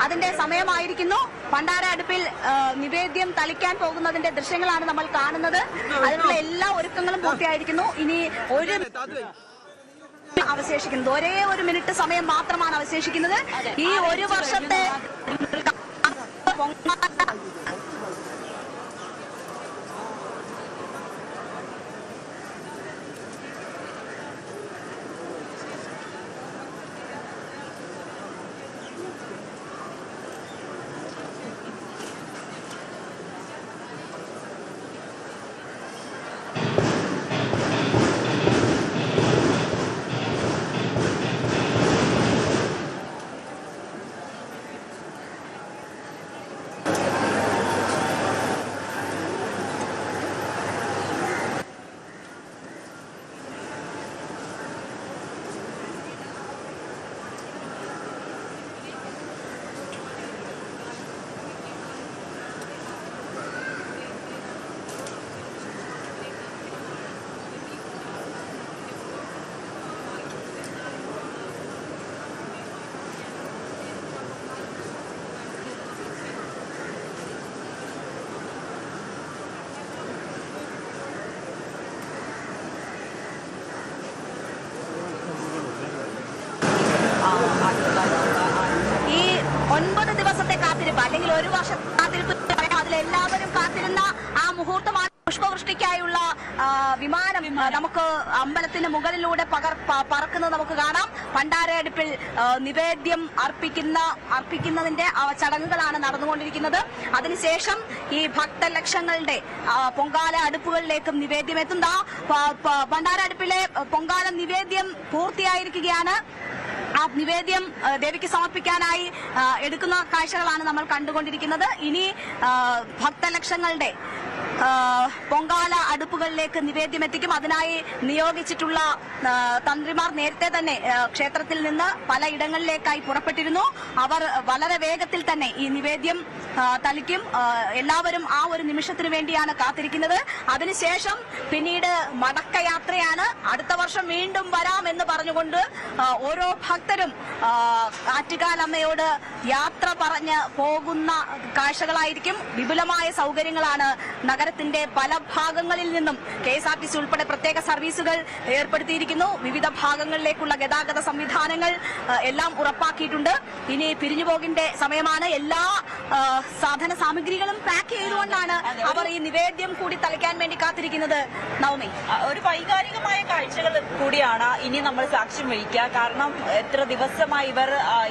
അതിന്റെ സമയമായിരിക്കുന്നു. പണ്ടാര അടുപ്പിൽ നിവേദ്യം തളിക്കാൻ പോകുന്നതിന്റെ ദൃശ്യങ്ങളാണ് നമ്മൾ കാണുന്നത്. അതിനുള്ള എല്ലാ ഒരുക്കങ്ങളും പൂർത്തിയായിരിക്കുന്നു. ഇനി അവശേഷിക്കുന്നത് ഒരേ ഒരു മിനിറ്റ് സമയം മാത്രമാണ് അവശേഷിക്കുന്നത്. ഈ ഒരു വർഷത്തെ ഈ 9 ദിവസത്തെ കാത്തിരിപ്പ് അല്ലെങ്കിൽ ഒരു വർഷത്തെ കാത്തിരിപ്പ് അതിലെല്ലാവരും കാത്തിരുന്ന ആ മുഹൂർത്തമാണ് പുഷ്പവൃഷ്ടിക്കായുള്ള വിമാനം നമുക്ക് അമ്പലത്തിന് മുകളിലൂടെ പറക്കുന്നത് നമുക്ക് കാണാം. പണ്ടാര അടുപ്പിൽ നിവേദ്യം അർപ്പിക്കുന്നതിന്റെ ചടങ്ങുകളാണ് നടന്നുകൊണ്ടിരിക്കുന്നത്. അതിനുശേഷം ഈ ഭക്തലക്ഷങ്ങളുടെ പൊങ്കാല അടുപ്പുകളിലേക്കും നിവേദ്യം എത്തുന്ന പണ്ടാര അടുപ്പിലെ പൊങ്കാല നിവേദ്യം പൂർത്തിയായിരിക്കുകയാണ്. ആ നിവേദ്യം ദേവിക്ക് സമർപ്പിക്കാനായി എടുക്കുന്ന കാഴ്ചകളാണ് നമ്മൾ കണ്ടുകൊണ്ടിരിക്കുന്നത്. ഇനി ഭക്തലക്ഷങ്ങളുടെ പൊങ്കാല അടുപ്പുകളിലേക്ക് നിവേദ്യം എത്തിക്കും. അതിനായി നിയോഗിച്ചിട്ടുള്ള തന്ത്രിമാർ നേരത്തെ തന്നെ ക്ഷേത്രത്തിൽ നിന്ന് പലയിടങ്ങളിലേക്കായി പുറപ്പെട്ടിരുന്നു. അവർ വളരെ വേഗത്തിൽ തന്നെ ഈ നിവേദ്യം തളിക്കും. എല്ലാവരും ആ ഒരു നിമിഷത്തിനു വേണ്ടിയാണ് കാത്തിരിക്കുന്നത്. അതിനുശേഷം പിന്നീട് മടക്കയാത്രയാണ്. അടുത്ത വർഷം വീണ്ടും വരാമെന്ന് പറഞ്ഞുകൊണ്ട് ഓരോ ഭക്തരും ആറ്റുകാലമ്മയോട് യാത്ര പറഞ്ഞ് പോകുന്ന കാഴ്ചകളായിരിക്കും. വിപുലമായ സൗകര്യങ്ങളാണ് നഗരത്തിന്റെ പല ഭാഗങ്ങളിൽ നിന്നും KSRTC ഉൾപ്പെടെ പ്രത്യേക സർവീസുകൾ ഏർപ്പെടുത്തിയിരിക്കുന്നു. വിവിധ ഭാഗങ്ങളിലേക്കുള്ള ഗതാഗത സംവിധാനങ്ങൾ എല്ലാം ഉറപ്പാക്കിയിട്ടുണ്ട്. ഇനി പിരിഞ്ഞുപോകിന്റെ സമയമാണ്. എല്ലാ സാധന സാമഗ്രികളും പാക്ക് ചെയ്തുകൊണ്ടാണ് അവർ ഈ നിവേദ്യം കൂടി തളിക്കാൻ വേണ്ടി കാത്തിരിക്കുന്നത്. നവമി, ഒരു വൈകാരികമായ കാഴ്ചകൾ കൂടിയാണ് ഇനി നമ്മൾ സാക്ഷ്യം വഹിക്കുക. കാരണം എത്ര ദിവസമായി ഇവർ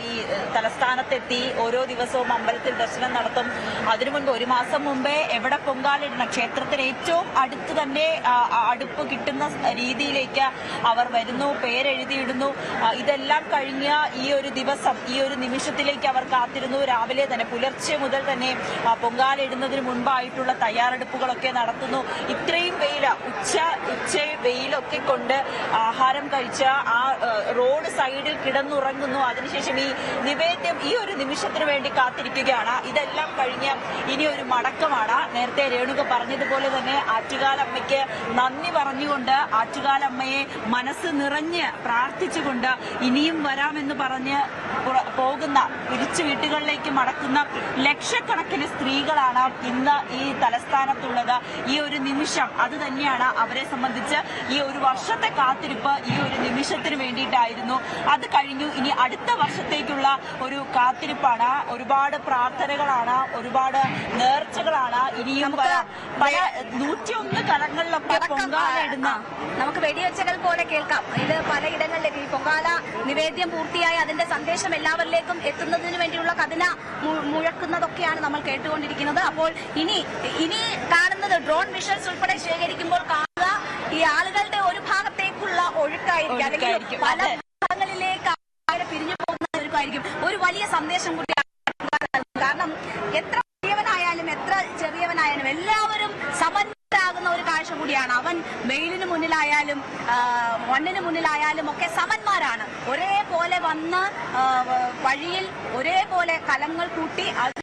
ഈ തലസ്ഥാനത്തെത്തി ഓരോ ദിവസവും അമ്പലത്തിൽ ദർശനം നടത്തും. അതിനു മുൻപ് 1 മാസം മുമ്പേ എവിടെ പൊങ്കാലിടണം, ക്ഷേത്രത്തിന് ഏറ്റവും അടുത്ത് തന്നെ അടുപ്പ് കിട്ടുന്ന രീതിയിലേക്ക് അവർ വരുന്നു, പേരെഴുതിയിടുന്നു. ഇതെല്ലാം കഴിഞ്ഞ ഈ ഒരു ദിവസം, ഈ ഒരു നിമിഷത്തിലേക്ക് അവർ കാത്തിരുന്നു. രാവിലെ തന്നെ പുലർച്ചെ മുതൽ തന്നെ പൊങ്കാലിടുന്നതിന് മുൻപായിട്ടുള്ള തയ്യാറെടുപ്പുകളൊക്കെ നടത്തുന്നു. ഇത്രയും ഉച്ച വെയിലൊക്കെ കൊണ്ട് ആഹാരം കഴിച്ച ആ റോഡ് സൈഡിൽ കിടന്നുറങ്ങുന്നു. അതിനുശേഷം ഈ നിവേദ്യം ഈ ഒരു നിമിഷത്തിന് വേണ്ടി കാത്തിരിക്കുകയാണ്. ഇതെല്ലാം കഴിഞ്ഞ് ഇനി ഒരു മടക്കമാണ്. നേരത്തെ രേണുക പറഞ്ഞതുപോലെ തന്നെ ആറ്റുകാലമ്മയ്ക്ക് നന്ദി പറഞ്ഞുകൊണ്ട്, ആറ്റുകാലമ്മയെ മനസ്സ് നിറഞ്ഞ് പ്രാർത്ഥിച്ചുകൊണ്ട് ഇനിയും വരാമെന്ന് പറഞ്ഞ് പോകുന്ന തിരിച്ചു വീട്ടുകളിലേക്ക് മടക്കുന്ന ലക്ഷക്കണക്കിന് സ്ത്രീകളാണ് ഇന്ന് ഈ തലസ്ഥാനത്തുള്ളത്. ഈ ഒരു നിമിഷം അത് തന്നെയാണ് അവരെ സംബന്ധിച്ച് ഈ ഒരു വർഷത്തെ കാത്തിരിപ്പ് ഈ ഒരു നിമിഷത്തിന് വേണ്ടിയിട്ടായിരുന്നു. അത് കഴിഞ്ഞു. ഇനി അടുത്ത വർഷത്തേക്കുള്ള ഒരു കാത്തിരിപ്പാണ്. ഒരുപാട് പ്രാർത്ഥനകളാണ്, ഒരുപാട് നേർച്ചകളാണ്. ഇനിയും പല 101 കലങ്ങളിലൊക്കെ പൊങ്കാല ഇടുന്ന നമുക്ക് വെടിവെച്ചകൾ പോലെ കേൾക്കാം. ഇത് പലയിടങ്ങളിലേക്ക് ഈ പൊങ്കാല നിവേദ്യം പൂർത്തിയായി അതിന്റെ സന്ദേശം എല്ലാവരിലേക്കും എത്തുന്നതിന് വേണ്ടിയുള്ള കഥന മുഴക്കുന്നതൊക്കെയാണ് നമ്മൾ കേട്ടുകൊണ്ടിരിക്കുന്നത്. അപ്പോൾ ഇനി കാണുന്നത് ഡ്രോൺ വിഷ്വൽസ് ഉൾപ്പെടെ ശേഖരിക്കുമ്പോൾ കാണുക ഈ ആളുകളുടെ ഒരു ഭാഗത്തേക്കുള്ള ഒഴുക്കായിരിക്കും, അല്ലെങ്കിൽ പല ഭാഗങ്ങളിലേക്ക് പിരിഞ്ഞു പോകുന്ന ഒഴുക്കായിരിക്കും. ഒരു വലിയ സന്ദേശം കൂടിയാണ്. കാരണം എത്ര വലിയവനായാലും എത്ര ചെറിയവനായാലും എല്ലാവരും സമന്മാരാകുന്ന ഒരു കാഴ്ച കൂടിയാണ്. അവൻ വെയിലിന് മുന്നിലായാലും മണ്ണിന് മുന്നിലായാലും ഒക്കെ സമന്മാരാണ്. ഒരേപോലെ വന്ന് വഴിയിൽ ഒരേപോലെ കലങ്ങൾ കൂട്ടി അത്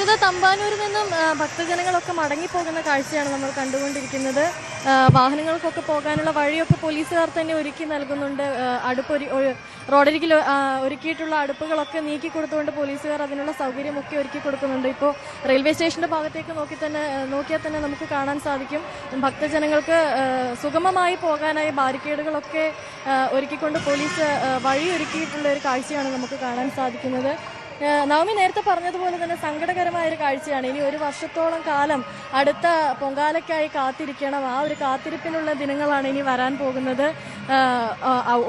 ഇപ്പോഴത്തെ തമ്പാനൂരിൽ നിന്നും ഭക്തജനങ്ങളൊക്കെ മടങ്ങിപ്പോകുന്ന കാഴ്ചയാണ് നമ്മൾ കണ്ടുകൊണ്ടിരിക്കുന്നത്. വാഹനങ്ങൾക്കൊക്കെ പോകാനുള്ള വഴിയൊക്കെ പോലീസുകാർ തന്നെ ഒരുക്കി നൽകുന്നുണ്ട്. റോഡരികിൽ ഒരുക്കിയിട്ടുള്ള അടുപ്പുകളൊക്കെ നീക്കി കൊടുത്തുകൊണ്ട് പോലീസുകാർ അതിനുള്ള സൗകര്യമൊക്കെ ഒരുക്കി കൊടുക്കുന്നുണ്ട്. ഇപ്പോൾ റെയിൽവേ സ്റ്റേഷന്റെ ഭാഗത്തേക്ക് നോക്കിയാൽ തന്നെ നമുക്ക് കാണാൻ സാധിക്കും ഭക്തജനങ്ങൾക്ക് സുഗമമായി പോകാനായി ബാരിക്കേഡുകളൊക്കെ ഒരുക്കിക്കൊണ്ട് പോലീസ് വഴി ഒരുക്കിയിട്ടുള്ള ഒരു കാഴ്ചയാണ് നമുക്ക് കാണാൻ സാധിക്കുന്നത്. നവമി നേരത്തെ പറഞ്ഞതുപോലെ തന്നെ സങ്കടകരമായ ഒരു കാഴ്ചയാണ്. ഇനി ഒരു വർഷത്തോളം കാലം അടുത്ത പൊങ്കാലയ്ക്കായി കാത്തിരിക്കണം. ആ ഒരു കാത്തിരിപ്പിനുള്ള ദിനങ്ങളാണ് ഇനി വരാൻ പോകുന്നത്.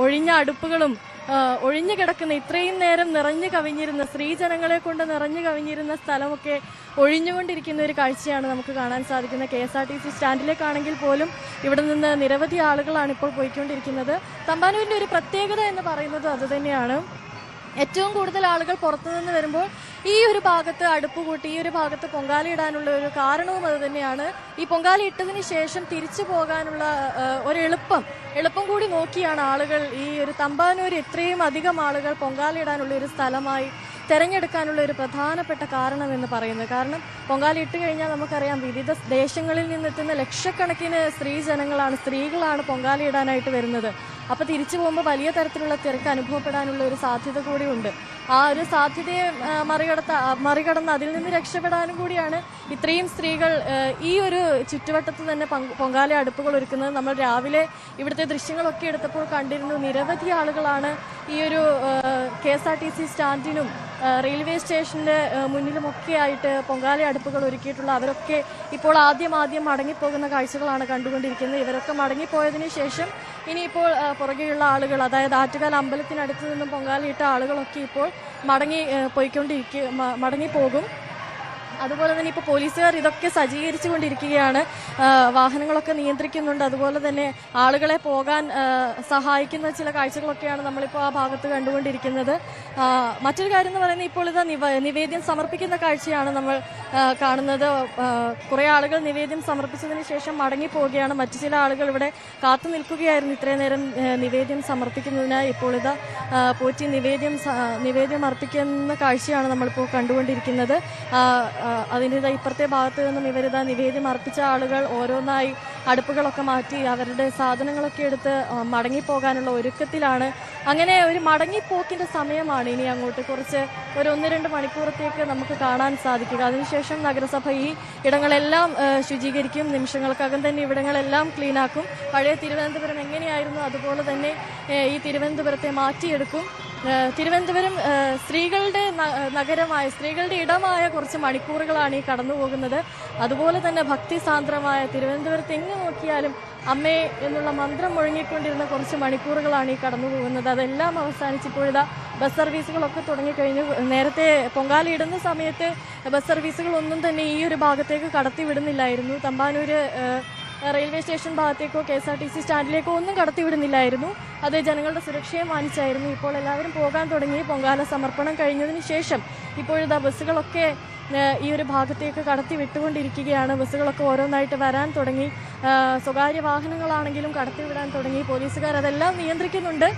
ഒഴിഞ്ഞ അടുപ്പുകളും ഒഴിഞ്ഞു കിടക്കുന്ന ഇത്രയും നേരം നിറഞ്ഞു കവിഞ്ഞിരുന്ന സ്ത്രീജനങ്ങളെ കൊണ്ട് നിറഞ്ഞു കവിഞ്ഞിരുന്ന സ്ഥലമൊക്കെ ഒഴിഞ്ഞുകൊണ്ടിരിക്കുന്ന ഒരു കാഴ്ചയാണ് നമുക്ക് കാണാൻ സാധിക്കുന്നത്. KSRTC സ്റ്റാൻഡിലേക്കാണെങ്കിൽ പോലും ഇവിടെ നിന്ന് നിരവധി ആളുകളാണ് ഇപ്പോൾ പോയിക്കൊണ്ടിരിക്കുന്നത്. തമ്പാനൂരിന്റെ ഒരു പ്രത്യേകത എന്ന് പറയുന്നത് അതുതന്നെയാണ്. ഏറ്റവും കൂടുതൽ ആളുകൾ പുറത്തുനിന്ന് വരുമ്പോൾ ഈ ഒരു ഭാഗത്ത് അടുപ്പ് കൂട്ടി ഈ ഒരു ഭാഗത്ത് പൊങ്കാലയിടാനുള്ള ഒരു കാരണവും അത് തന്നെയാണ്. ഈ പൊങ്കാല ഇട്ടതിന് ശേഷം തിരിച്ചു പോകാനുള്ള ഒരു എളുപ്പം കൂടി നോക്കിയാണ് ആളുകൾ ഈ ഒരു തമ്പാനൂർ ഇത്രയും അധികം ആളുകൾ പൊങ്കാലയിടാനുള്ള ഒരു സ്ഥലമായി തെരഞ്ഞെടുക്കാനുള്ള ഒരു പ്രധാനപ്പെട്ട കാരണം എന്ന് പറയുന്നത്. കാരണം പൊങ്കാല ഇട്ട് കഴിഞ്ഞാൽ നമുക്കറിയാം വിവിധ ദേശങ്ങളിൽ നിന്നെത്തുന്ന ലക്ഷക്കണക്കിന് സ്ത്രീകളാണ് പൊങ്കാലയിടാനായിട്ട് വരുന്നത്. അപ്പോൾ തിരിച്ചു പോകുമ്പോൾ വലിയ തരത്തിലുള്ള തിരക്ക് അനുഭവപ്പെടാനുള്ള ഒരു സാധ്യത കൂടിയുണ്ട്. ആ ഒരു സാധ്യതയെ മറികടന്ന് അതിൽ നിന്ന് രക്ഷപ്പെടാനും കൂടിയാണ് ഇത്രയും സ്ത്രീകൾ ഈ ഒരു ചുറ്റുവട്ടത്ത് തന്നെ പൊങ്കാല അടുപ്പുകൾ ഒരുക്കുന്നത്. നമ്മൾ രാവിലെ ഇവിടുത്തെ ദൃശ്യങ്ങളൊക്കെ എടുത്തപ്പോൾ കണ്ടിരുന്നു നിരവധി ആളുകളാണ് ഈ ഒരു KSRTC സ്റ്റാൻഡിനും റെയിൽവേ സ്റ്റേഷന്റെ മുന്നിലുമൊക്കെ ആയിട്ട് പൊങ്കാല അടുപ്പുകൾ ഒരുക്കിയിട്ടുള്ള അവരൊക്കെ ഇപ്പോൾ ആദ്യം മടങ്ങിപ്പോകുന്ന കാഴ്ചകളാണ് കണ്ടുകൊണ്ടിരിക്കുന്നത്. ഇവരൊക്കെ മടങ്ങിപ്പോയതിനു ശേഷം ഇനിയിപ്പോൾ പുറകെയുള്ള ആളുകൾ, അതായത് ആറ്റുകാൽ അമ്പലത്തിനടുത്ത് നിന്നും പൊങ്കാലയിട്ട ആളുകളൊക്കെ ഇപ്പോൾ മടങ്ങിപ്പോകും. അതുപോലെ തന്നെ ഇപ്പോൾ പോലീസുകാർ ഇതൊക്കെ സജ്ജീകരിച്ചു കൊണ്ടിരിക്കുകയാണ്. വാഹനങ്ങളൊക്കെ നിയന്ത്രിക്കുന്നുണ്ട്. അതുപോലെ തന്നെ ആളുകളെ പോകാൻ സഹായിക്കുന്ന ചില കാഴ്ചകളൊക്കെയാണ് നമ്മളിപ്പോൾ ആ ഭാഗത്ത് കണ്ടുകൊണ്ടിരിക്കുന്നത്. മറ്റൊരു കാര്യം എന്ന് പറയുന്നത് ഇപ്പോൾ ഇത് നിവേദ്യം സമർപ്പിക്കുന്ന കാഴ്ചയാണ് നമ്മൾ കാണുന്നത്. കുറേ ആളുകൾ നിവേദ്യം സമർപ്പിച്ചതിന് ശേഷം മടങ്ങിപ്പോവുകയാണ്. മറ്റു ചില ആളുകൾ ഇവിടെ കാത്തു നിൽക്കുകയായിരുന്നു ഇത്രയും നേരം നിവേദ്യം സമർപ്പിക്കുന്നതിനായി. ഇപ്പോൾ ഇത് പോറ്റി നിവേദ്യം അർപ്പിക്കുന്ന കാഴ്ചയാണ് നമ്മളിപ്പോൾ കണ്ടുകൊണ്ടിരിക്കുന്നത്. അതിൻ്റെ ഇപ്പുറത്തെ ഭാഗത്ത് നിന്നും ഇവരിതാ നിവേദ്യം അർപ്പിച്ച ആളുകൾ ഓരോന്നായി അടുപ്പുകളൊക്കെ മാറ്റി അവരുടെ സാധനങ്ങളൊക്കെ എടുത്ത് മടങ്ങിപ്പോകാനുള്ള ഒരുക്കത്തിലാണ്. അങ്ങനെ ഒരു മടങ്ങിപ്പോക്കിന്റെ സമയമാണ് ഇനി അങ്ങോട്ട് കുറച്ച് ഒരു 1-2 മണിക്കൂറത്തേക്ക് നമുക്ക് കാണാൻ സാധിക്കുക. അതിനുശേഷം നഗരസഭ ഈ ഇടങ്ങളെല്ലാം ശുചീകരിക്കും. നിമിഷങ്ങൾക്കകം തന്നെ ഇവിടങ്ങളെല്ലാം ക്ലീനാക്കും. പഴയ തിരുവനന്തപുരം എങ്ങനെയായിരുന്നു അതുപോലെ തന്നെ ഈ തിരുവനന്തപുരത്തെ മാറ്റിയെടുക്കും. തിരുവനന്തപുരം സ്ത്രീകളുടെ നഗരമായ, സ്ത്രീകളുടെ ഇടമായ കുറച്ച് മണിക്കൂറുകളാണ് ഈ കടന്നു പോകുന്നത്. അതുപോലെ തന്നെ ഭക്തിസാന്ദ്രമായ തിരുവനന്തപുരത്ത് എങ്ങ് നോക്കിയാലും അമ്മേ എന്നുള്ള മന്ത്രം മുഴങ്ങിക്കൊണ്ടിരുന്ന കുറച്ച് മണിക്കൂറുകളാണ് ഈ കടന്നു പോകുന്നത്. അതെല്ലാം അവസാനിച്ചിപ്പോഴിതാ ബസ് സർവീസുകളൊക്കെ തുടങ്ങിക്കഴിഞ്ഞു. നേരത്തെ പൊങ്കാല ഇടുന്ന സമയത്ത് ബസ് സർവീസുകളൊന്നും തന്നെ ഈ ഒരു ഭാഗത്തേക്ക് കടത്തിവിടുന്നില്ലായിരുന്നു. തമ്പാനൂര് റെയിൽവേ സ്റ്റേഷൻ ഭാഗത്തേക്കോ KSRTC സ്റ്റാൻഡിലേക്കോ ഒന്നും കടത്തിവിടുന്നില്ലായിരുന്നു. അത് ജനങ്ങളുടെ സുരക്ഷയെ മാനിച്ചായിരുന്നു. ഇപ്പോൾ എല്ലാവരും പോകാൻ തുടങ്ങി. പൊങ്കാല സമർപ്പണം കഴിഞ്ഞതിന് ശേഷം ഇപ്പോഴിതാ ബസ്സുകളൊക്കെ ഈ ഒരു ഭാഗത്തേക്ക് കടത്തി വിട്ടുകൊണ്ടിരിക്കുകയാണ്. ബസ്സുകളൊക്കെ ഓരോന്നായിട്ട് വരാൻ തുടങ്ങി. സ്വകാര്യ വാഹനങ്ങളാണെങ്കിലും കടത്തിവിടാൻ തുടങ്ങി. പോലീസുകാർ അതെല്ലാം നിയന്ത്രിക്കുന്നുണ്ട്.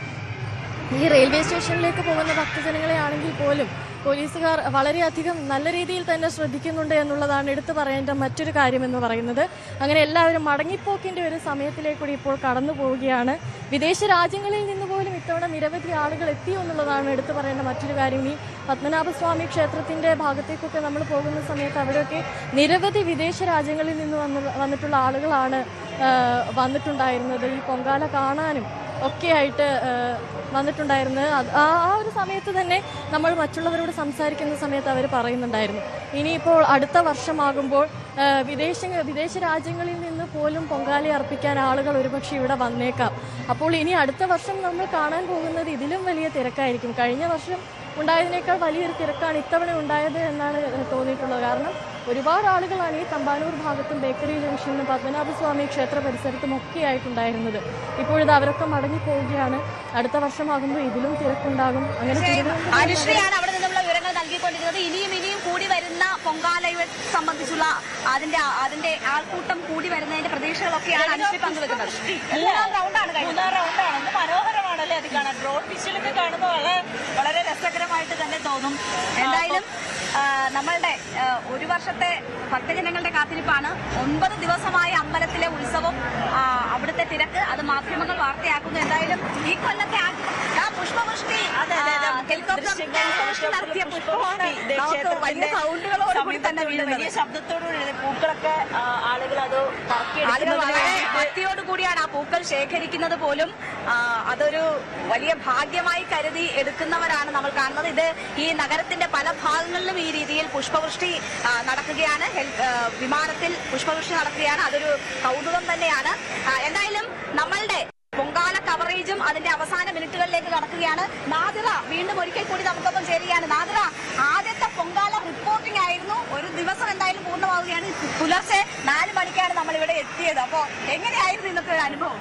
ഈ റെയിൽവേ സ്റ്റേഷനിലേക്ക് പോകുന്ന ഭക്തജനങ്ങളെ ആണെങ്കിൽ പോലും പോലീസുകാർ വളരെയധികം നല്ല രീതിയിൽ തന്നെ ശ്രദ്ധിക്കുന്നുണ്ട് എന്നുള്ളതാണ് എടുത്തു പറയേണ്ട മറ്റൊരു കാര്യമെന്ന് പറയുന്നത്. അങ്ങനെ എല്ലാവരും മടങ്ങിപ്പോക്കിന്റെ ഒരു സമയത്തിലേക്കൂടി ഇപ്പോൾ കടന്നു പോവുകയാണ്. വിദേശ രാജ്യങ്ങളിൽ നിന്ന് പോലും ഇത്തവണ നിരവധി ആളുകൾ എത്തിയോ എന്നുള്ളതാണ് എടുത്തു പറയേണ്ട മറ്റൊരു കാര്യം. ഈ പത്മനാഭസ്വാമി ക്ഷേത്രത്തിന്റെ ഭാഗത്തേക്കൊക്കെ നമ്മൾ പോകുന്ന സമയത്ത് അവിടെയൊക്കെ നിരവധി വിദേശ രാജ്യങ്ങളിൽ നിന്ന് വന്നിട്ടുള്ള ആളുകളാണ് വന്നിട്ടുണ്ടായിരുന്നത്. ഈ പൊങ്കാല കാണാനും ഒക്കെയായിട്ട് വന്നിട്ടുണ്ടായിരുന്നത്. ആ ഒരു സമയത്ത് തന്നെ നമ്മൾ മറ്റുള്ളവരോട് സംസാരിക്കുന്ന സമയത്ത് അവർ പറയുന്നുണ്ടായിരുന്നു ഇനിയിപ്പോൾ അടുത്ത വർഷമാകുമ്പോൾ വിദേശ രാജ്യങ്ങളിൽ നിന്ന് പോലും പൊങ്കാല അർപ്പിക്കാൻ ആളുകൾ ഒരുപക്ഷെ ഇവിടെ വന്നേക്കാം. അപ്പോൾ ഇനി അടുത്ത വർഷം നമ്മൾ കാണാൻ പോകുന്നത് ഇതിലും വലിയ തിരക്കായിരിക്കും. കഴിഞ്ഞ വർഷം ഉണ്ടായതിനേക്കാൾ വലിയൊരു തിരക്കാണ് ഇത്തവണ ഉണ്ടായത് എന്നാണ് തോന്നിയിട്ടുള്ളത്. കാരണം ഒരുപാട് ആളുകളാണ് ഈ തമ്പാനൂർ ഭാഗത്തും ബേക്കറി ജംഗ്ഷനിലും പത്മനാഭസ്വാമി ക്ഷേത്ര പരിസരത്തും ഒക്കെ ആയിട്ടുണ്ടായിരുന്നത്. ഇപ്പോഴിത് അവരൊക്കെ മടങ്ങിപ്പോവുകയാണ്. അടുത്ത വർഷമാകുമ്പോൾ ഇതിലും തിരക്കുണ്ടാകും. അങ്ങനെ അനുശ്രീയാണ് അവിടെ നിന്നുള്ള വിവരങ്ങൾ നൽകിക്കൊണ്ടിരുന്നത്. ഇനിയും കൂടി വരുന്ന പൊങ്കാലയെ സംബന്ധിച്ചുള്ള അതിന്റെ ആൾക്കൂട്ടം കൂടി വരുന്നതിന്റെ പ്രതീക്ഷകളൊക്കെയാണ് അനുശ്രീ പങ്കുവെക്കുന്നത്. മൂന്നാം റൗണ്ടാണ് മനോഹരമാണല്ലേ അത് കാണാൻ. ഡ്രോൺ വിഷ്വലൊക്കെ കാണുമ്പോൾ വളരെ രസകരമായിട്ട് തന്നെ തോന്നും. എന്തായാലും നമ്മളുടെ ഒരു വർഷത്തെ ഭക്തജനങ്ങളുടെ കാത്തിരിപ്പാണ്. 9 ദിവസമായ അമ്പലത്തിലെ ഉത്സവം, അവിടുത്തെ തിരക്ക്, അത് മാധ്യമങ്ങൾ വാർത്തയാക്കുന്നു. എന്തായാലും ഈ കൊല്ലത്തെ പുഷ്പവൃഷ്ടി നടത്തിയ പുഷ്പമാണ് വലിയ സൗണ്ടുകളോടുകൂടി തന്നെ വീഴുന്നത്. ശബ്ദത്തോടുകൂടി പൂക്കളൊക്കെ ആളുകൾ അത് ഭക്തിയോടുകൂടിയാണ് ആ പൂക്കൾ ശേഖരിക്കുന്നത് പോലും. അതൊരു വലിയ ഭാഗ്യമായി കരുതി എടുക്കുന്നവരാണ് നമ്മൾ കാണുന്നത്. ഇത് ഈ നഗരത്തിന്റെ പല ഭാഗങ്ങളിലും ഈ രീതിയിൽ പുഷ്പവൃഷ്ടി നടക്കുകയാണ്. വിമാനത്തിൽ പുഷ്പവൃഷ്ടി നടക്കുകയാണ്. അതൊരു കൗതുകം തന്നെയാണ്. എന്തായാലും നമ്മളുടെ പൊങ്കാല കവറേജും അതിന്റെ അവസാന മിനിറ്റുകളിലേക്ക് കടക്കുകയാണ്. നാദിറ വീണ്ടും ഒരിക്കൽ കൂടി നമുക്കൊപ്പം ചേരുകയാണ്. നാദിറ, ആദ്യത്തെ പൊങ്കാല റിപ്പോർട്ടിംഗ് ആയിരുന്നു. ഒരു ദിവസം എന്തായാലും പൂർണ്ണമാവുകയാണ്. പുലർച്ചെ 4 മണിക്കാണ് നമ്മൾ ഇവിടെ എത്തിയത്. അപ്പോ എങ്ങനെയായിരുന്നു ഇന്നത്തെ ഒരു അനുഭവം?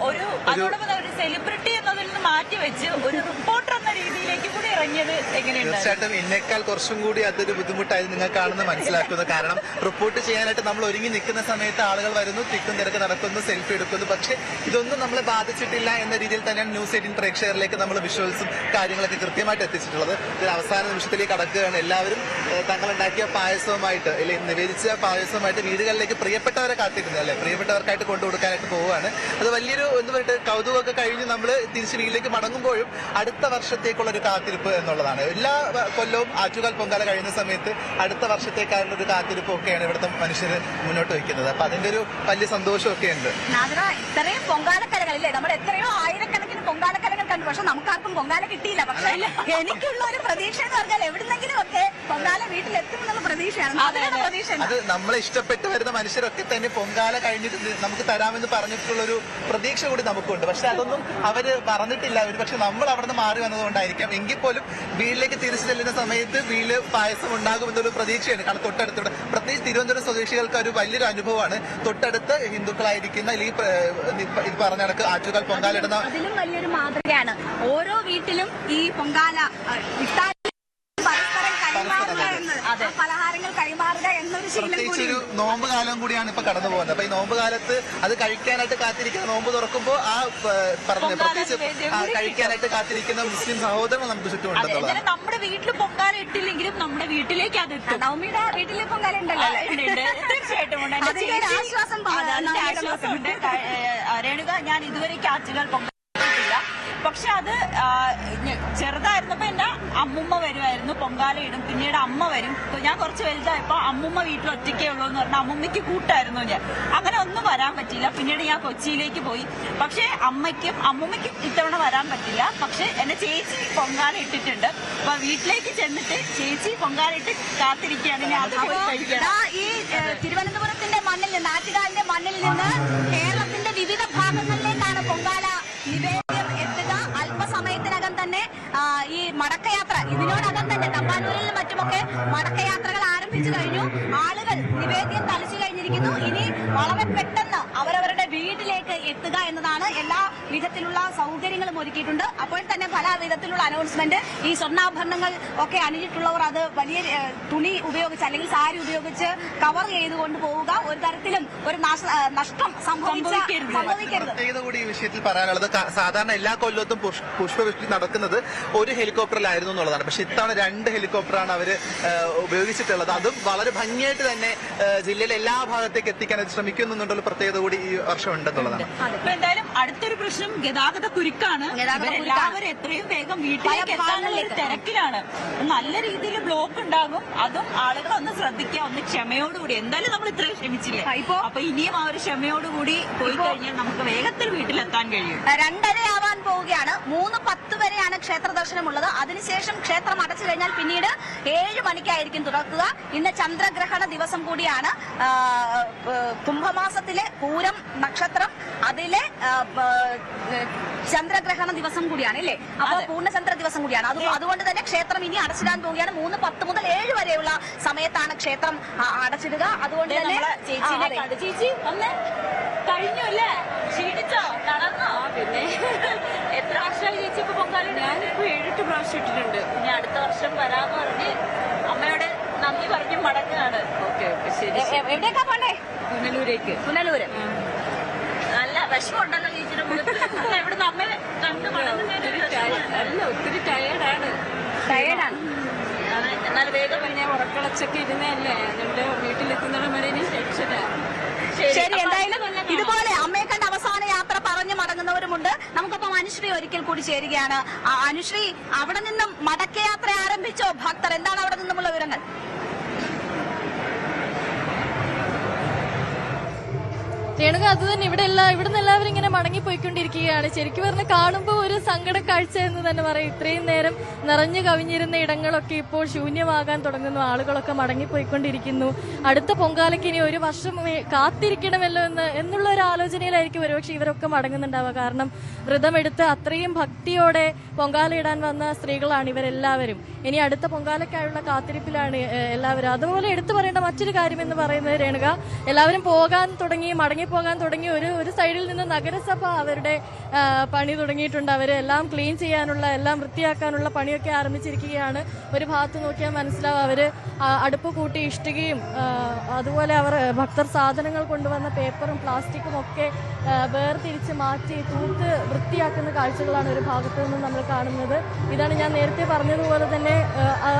അതോടൊപ്പം ഒരു സെലിബ്രിറ്റി എന്നതിൽ നിന്ന് മാറ്റിവെച്ച് ഒരു റിപ്പോർട്ടർ എന്ന രീതിയിലേക്ക് കൂടി ഇറങ്ങിയത് എങ്ങനെയുണ്ട്? തീർച്ചയായിട്ടും എന്നെക്കാൾ കുറച്ചും കൂടി അതൊരു ബുദ്ധിമുട്ടായി നിങ്ങൾക്കാണെന്ന് മനസ്സിലാക്കുന്നത്. കാരണം റിപ്പോർട്ട് ചെയ്യാനായിട്ട് നമ്മൾ ഒരുങ്ങി നിൽക്കുന്ന സമയത്ത് ആളുകൾ വരുന്നു, തിക്കും തിരക്ക് നടക്കുന്നു, സെൽഫി എടുക്കുന്നു. പക്ഷെ ഇതൊന്നും നമ്മളെ ബാധിച്ചിട്ടില്ല എന്ന രീതിയിൽ തന്നെയാണ് ന്യൂസ് 18 പ്രേക്ഷകരിലേക്ക് നമ്മൾ വിഷ്വൽസും കാര്യങ്ങളൊക്കെ കൃത്യമായിട്ട് എത്തിച്ചിട്ടുള്ളത്. ഇതിൽ അവസാന നിമിഷത്തിലേക്ക് കടക്കുകയാണ്. എല്ലാവരും തങ്ങളുണ്ടാക്കിയ പായസവുമായിട്ട് അല്ലെങ്കിൽ നിവേദിച്ച പായസവുമായിട്ട് വീടുകളിലേക്ക് പ്രിയപ്പെട്ടവരെ കാത്തിരുന്നത് അല്ലെ, പ്രിയപ്പെട്ടവർക്കായിട്ട് കൊണ്ടുകൊടുക്കാനായിട്ട് പോവുകയാണ്. അത് വലിയൊരു എന്ന് പറഞ്ഞിട്ട് കൗതുകമൊക്കെ കഴിഞ്ഞ് നമ്മൾ തിരിച്ച് വീട്ടിലേക്ക് മടങ്ങുമ്പോഴും അടുത്ത വർഷത്തേക്കുള്ള ഒരു കാത്തിരിപ്പ് എന്നുള്ളതാണ്. എല്ലാ കൊല്ലവും ആറ്റുകാൽ പൊങ്കാല കഴിയുന്ന സമയത്ത് അടുത്ത വർഷത്തേക്കായുള്ള ഒരു കാത്തിരിപ്പ് ഒക്കെയാണ് ഇവിടുത്തെ മനുഷ്യർ മുന്നോട്ട് വയ്ക്കുന്നത്. അപ്പൊ അതിന്റെ ഒരു വലിയ സന്തോഷമൊക്കെ ഉണ്ട്. ഇത്രയും പൊങ്കാലക്കലകളില്ലേ, നമ്മൾ എത്രയോ ആയിരക്കണക്കിന് പൊങ്കാലക്കലകൾ കണ്ടു. പക്ഷെ നമുക്കാർക്കും പൊങ്കാല കിട്ടിയില്ല. പക്ഷെ എനിക്കുള്ള ഒരു പ്രതീക്ഷ എന്ന് പറഞ്ഞാൽ എവിടുന്നെങ്കിലും ഒക്കെ പൊങ്കാല വീട്ടിലെത്തുമെന്നുള്ള പ്രതീക്ഷയാണ്. അത് നമ്മളെ ഇഷ്ടപ്പെട്ട് വരുന്ന മനുഷ്യരൊക്കെ തന്നെ പൊങ്കാല കഴിഞ്ഞിട്ട് നമുക്ക് തരാമെന്ന് പറഞ്ഞിട്ടുള്ള ഒരു പ്രതീക്ഷ കൂടി നമുക്കുണ്ട്. പക്ഷെ അതൊന്നും അവര് പറഞ്ഞിട്ടില്ല. ഒരു പക്ഷെ നമ്മൾ അവിടെ നിന്ന് മാറി വന്നതുകൊണ്ടായിരിക്കാം. എങ്കിൽ പോലും വീട്ടിലേക്ക് തിരിച്ചു ചെല്ലുന്ന സമയത്ത് വീട്ടില് പായസം ഉണ്ടാകുമെന്നൊരു പ്രതീക്ഷയാണ്. കാരണം തൊട്ടടുത്തൂടെ പ്രത്യേകിച്ച് തിരുവനന്തപുരം സ്വദേശികൾക്ക് ഒരു വലിയൊരു അനുഭവമാണ്. തൊട്ടടുത്ത് ഹിന്ദുക്കളായിരിക്കുന്ന ഇത് പറഞ്ഞ കണക്ക് ആറ്റുകാൽ പൊങ്കാല ഇടുന്ന അതിലും വലിയൊരു മാതൃകയാണ്. ഓരോ വീട്ടിലും ഈ പൊങ്കാല പരസ്പരം കൈമാറുക എന്നത്, പലഹാരങ്ങൾ കൈമാറുക എന്നൊരു ശീലം പ്രത്യേകിച്ച് കൂടി. ഒരു നോമ്പ് കാലം കൂടിയാണ് ഇപ്പൊ കടന്നു പോകുന്നത്. അപ്പൊ ഈ നോമ്പ് കാലത്ത് അത് കഴിക്കാനായിട്ട് കാത്തിരിക്കുന്ന, നോമ്പ് തുറക്കുമ്പോൾ ആ പറഞ്ഞ പ്രത്യേകിച്ച് കഴിക്കാനായിട്ട് കാത്തിരിക്കുന്ന മുസ്ലിം സഹോദരങ്ങൾ നമുക്ക് ചുറ്റുമുണ്ടെന്നുള്ളതാണ്. നമ്മുടെ വീട്ടിൽ പൊങ്കാല ഇട്ടില്ലെങ്കിലും നമ്മുടെ വീട്ടിലേക്ക് അത് എത്തും. നവമിയുടെ വീട്ടിലെ പൊങ്കാല ഉണ്ടല്ലോ. തീർച്ചയായിട്ടും ആശ്വാസമുണ്ട്. രേണുക, ഞാൻ ഇതുവരെ ആറ്റുകാൽ പൊങ്കാല പക്ഷെ അത് ചെറുതായിരുന്നപ്പോ എന്റെ അമ്മുമ്മ വരുമായിരുന്നു, പൊങ്കാല ഇടും. പിന്നീട് അമ്മ വരും. ഞാൻ കുറച്ച് വലുതായപ്പോ അമ്മുമ്മ വീട്ടിൽ ഒറ്റയ്ക്കേ ഉള്ളൂ എന്ന് പറഞ്ഞാൽ അമ്മുമ്മയ്ക്ക് കൂട്ടായിരുന്നു ഞാൻ. അങ്ങനെ ഒന്നും വരാൻ പറ്റില്ല. പിന്നീട് ഞാൻ കൊച്ചിയിലേക്ക് പോയി. പക്ഷെ അമ്മുമ്മയ്ക്കും ഇത്തവണ വരാൻ പറ്റില്ല. പക്ഷെ എന്റെ ചേച്ചി പൊങ്കാല ഇട്ടിട്ടുണ്ട്. അപ്പൊ വീട്ടിലേക്ക് ചെന്നിട്ട് ചേച്ചി പൊങ്കാല ഇട്ട് കാത്തിരിക്കുകയാണ്. ഞാൻ അത് പോയി കഴിക്കണം. ഈ തിരുവനന്തപുരത്തിന്റെ മണ്ണിൽ നിന്ന്, ആറ്റുകാലിന്റെ മണ്ണിൽ നിന്ന് കേരളത്തിന്റെ വിവിധ ഭാഗങ്ങളിലേക്കാണ് പൊങ്കാല നിവേദ്യം എത്തുക. അല്പസമയത്തിനകം തന്നെ ഈ മടക്കയാത്ര, ഇതിനോടകം തന്നെ തമ്പാനൂരിലും മറ്റുമൊക്കെ മടക്കയാത്രകൾ ആരംഭിച്ചു കഴിഞ്ഞു. ആളുകൾ നിവേദ്യം തളിച്ചു കഴിഞ്ഞിരിക്കുന്നു. ഇനി വളരെ പെട്ടെന്ന് അവരവരുടെ വീട്ടിലേക്ക് എത്തുക എന്നതാണ്. എല്ലാ വിധത്തിലുള്ള സൗകര്യങ്ങളും ഒരുക്കിയിട്ടുണ്ട്. അപ്പോൾ തന്നെ പല വിധത്തിലുള്ള അനൗൺസ്മെന്റ്. ഈ സ്വർണ്ണാഭരണങ്ങൾ ഒക്കെ അണിഞ്ഞിട്ടുള്ളവർ അത് വലിയ തുണി ഉപയോഗിച്ച് അല്ലെങ്കിൽ സാരി ഉപയോഗിച്ച് കവർ ചെയ്തുകൊണ്ട് പോവുക. ഒരു തരത്തിലും ഒരു നഷ്ടം സംഭവിക്കരുത്. കൂടി ഈ വിഷയത്തിൽ പറയാനുള്ളത്, സാധാരണ എല്ലാ കൊല്ലത്തും പുഷ്പവൃഷ്ടി നടക്കുന്നത് ഒരു ഹെലികോപ്റ്ററിലായിരുന്നു എന്നുള്ളതാണ്. പക്ഷെ ഇത്തവണ 2 ഹെലികോപ്റ്ററാണ് അവര് ഉപയോഗിച്ചിട്ടുള്ളത്. അതും വളരെ ഭംഗിയായിട്ട് തന്നെ ജില്ലയിലെ എല്ലാ ഭാഗത്തേക്ക് എത്തിക്കാൻ ശ്രമിക്കുന്നുണ്ടുള്ള പ്രത്യേകത കൂടി ഈ വർഷം ഉണ്ടെന്നുള്ളതാണ്. അപ്പൊ എന്തായാലും അടുത്തൊരു പ്രശ്നം ഗതാഗത കുരുക്കാണ്. എല്ലാവരും എത്രയും വേഗം വീട്ടിലേക്ക് എത്താനുള്ള തിരക്കിലാണ്. നല്ല രീതിയിൽ ബ്ലോക്ക് ഉണ്ടാകും. അതും ആളുകൾ ഒന്ന് ശ്രദ്ധിക്കുക, ഒന്ന് ക്ഷമയോടുകൂടി. എന്തായാലും നമ്മൾ ഇത്രയും ക്ഷമിച്ചില്ലേ, അപ്പൊ ഇനിയും ആ ഒരു ക്ഷമയോടുകൂടി പോയി കഴിഞ്ഞാൽ നമുക്ക് വേഗത്തിൽ വീട്ടിലെത്താൻ കഴിയും. 2:30 ആവാൻ പോവുകയാണ്. 3:10 വരെയാണ് ക്ഷേത്ര ദർശനമുള്ളത്. അതിനുശേഷം ക്ഷേത്രം അടച്ചു കഴിഞ്ഞാൽ പിന്നീട് 7 മണിക്കായിരിക്കും തുറക്കുക. ഇന്ന് ചന്ദ്രഗ്രഹണ ദിവസം കൂടിയാണ്. കുംഭമാസത്തിലെ പൂരം നക്ഷത്രം, അതിലെ ചന്ദ്രഗ്രഹണ ദിവസം കൂടിയാണ് അല്ലേ? അപ്പോൾ പൂർണ്ണചന്ദ്ര ദിവസം കൂടിയാണ്. അതുകൊണ്ട് തന്നെ ക്ഷേത്രം ഇനി അടച്ചിടാൻ പോവുകയാണ്. 3:10 മുതൽ 7 വരെയുള്ള സമയത്താണ് ക്ഷേത്രം അടച്ചിടുക. അതുകൊണ്ട് തന്നെ ചേച്ചി വന്ന് കഴിഞ്ഞു അല്ലേ? ക്ഷീണിച്ചോ? നടന്നോ? പിന്നെ എത്ര വർഷമായി ചേച്ചി ഇപ്പൊ പൊങ്കാല? ഞാനിപ്പോ 7-8 പ്രാവശ്യം ഇട്ടിട്ടുണ്ട്. ഇനി അടുത്ത വർഷം വരാന്ന് പറഞ്ഞ് അമ്മയോട് നന്ദി പറഞ്ഞ് മടങ്ങുകയാണ്. ഓക്കെ ശരി. എവിടേക്കാ പോണ്ടേ? പുനലൂര്. നല്ല വിഷമമുണ്ടല്ലോ ചേച്ചിയുടെ മുഖത്ത്. എവിടുന്ന് അമ്മയെ കണ്ടു മടങ്ങുന്ന? ഒത്തിരി ടയേർഡാണ്. എന്നാൽ വേഗം പിന്നെ ഉറക്കളച്ചൊക്കെ ഇരുന്നല്ലേ ഞങ്ങളുടെ വീട്ടിലെത്തുന്നിടം വരെ ഇനി ടെൻഷനാണ്. ശരി, എന്തായാലും ഇതുപോലെ അമ്മയെ കണ്ട അവസാന യാത്ര പറഞ്ഞു മടങ്ങുന്നവരുമുണ്ട്. നമുക്കൊപ്പം അനുശ്രീ ഒരിക്കൽ കൂടി ചേരുകയാണ്. അനുശ്രീ, അവിടെ നിന്നും മടക്കയാത്ര ആരംഭിച്ചോ ഭക്തർ? എന്താണ് അവിടെ നിന്നുമുള്ള വിവരങ്ങൾ? രേണുക, അത് തന്നെ ഇവിടെ നിന്ന് എല്ലാവരും ഇങ്ങനെ മടങ്ങിപ്പോയിക്കൊണ്ടിരിക്കുകയാണ്. ശരിക്കും പറഞ്ഞാൽ കാണുമ്പോൾ ഒരു സങ്കട കാഴ്ച എന്ന് തന്നെ പറയും. ഇത്രയും നേരം നിറഞ്ഞു കവിഞ്ഞിരുന്ന ഇടങ്ങളൊക്കെ ഇപ്പോൾ ശൂന്യമാകാൻ തുടങ്ങുന്നു. ആളുകളൊക്കെ മടങ്ങിപ്പോയിക്കൊണ്ടിരിക്കുന്നു. അടുത്ത പൊങ്കാലയ്ക്ക് ഇനി ഒരു വർഷം കാത്തിരിക്കണമല്ലോ എന്നുള്ള ഒരു ആലോചനയിലായിരിക്കും ഒരുപക്ഷെ ഇവരൊക്കെ മടങ്ങുന്നുണ്ടാവുക. കാരണം വ്രതമെടുത്ത് അത്രയും ഭക്തിയോടെ പൊങ്കാലയിടാൻ വന്ന സ്ത്രീകളാണ് ഇവരെല്ലാവരും. ഇനി അടുത്ത പൊങ്കാലയ്ക്കായുള്ള കാത്തിരിപ്പിലാണ് എല്ലാവരും. അതുപോലെ എടുത്തു പറയേണ്ട മറ്റൊരു കാര്യം എന്ന് പറയുന്നത് രേണുക, എല്ലാവരും മടങ്ങിപ്പോകാൻ തുടങ്ങി. ഒരു സൈഡിൽ നിന്ന് നഗരസഭ അവരുടെ പണി തുടങ്ങിയിട്ടുണ്ട്. അവരെല്ലാം ക്ലീൻ ചെയ്യാനുള്ള, എല്ലാം വൃത്തിയാക്കാനുള്ള പണിയൊക്കെ ആരംഭിച്ചിരിക്കുകയാണ്. ഒരു ഭാഗത്ത് നോക്കിയാൽ മനസ്സിലാവും അവര് അടുപ്പ് കൂട്ടി ഇഷ്ടികയും അതുപോലെ അവർ ഭക്തർ സാധനങ്ങൾ കൊണ്ടുവന്ന പേപ്പറും പ്ലാസ്റ്റിക്കും ഒക്കെ വേർതിരിച്ച് മാറ്റി തൂത്ത് വൃത്തിയാക്കുന്ന കാഴ്ചകളാണ് ഒരു ഭാഗത്ത് നിന്ന് നമ്മൾ കാണുന്നത്. ഇതാണ് ഞാൻ നേരത്തെ പറഞ്ഞതുപോലെ തന്നെ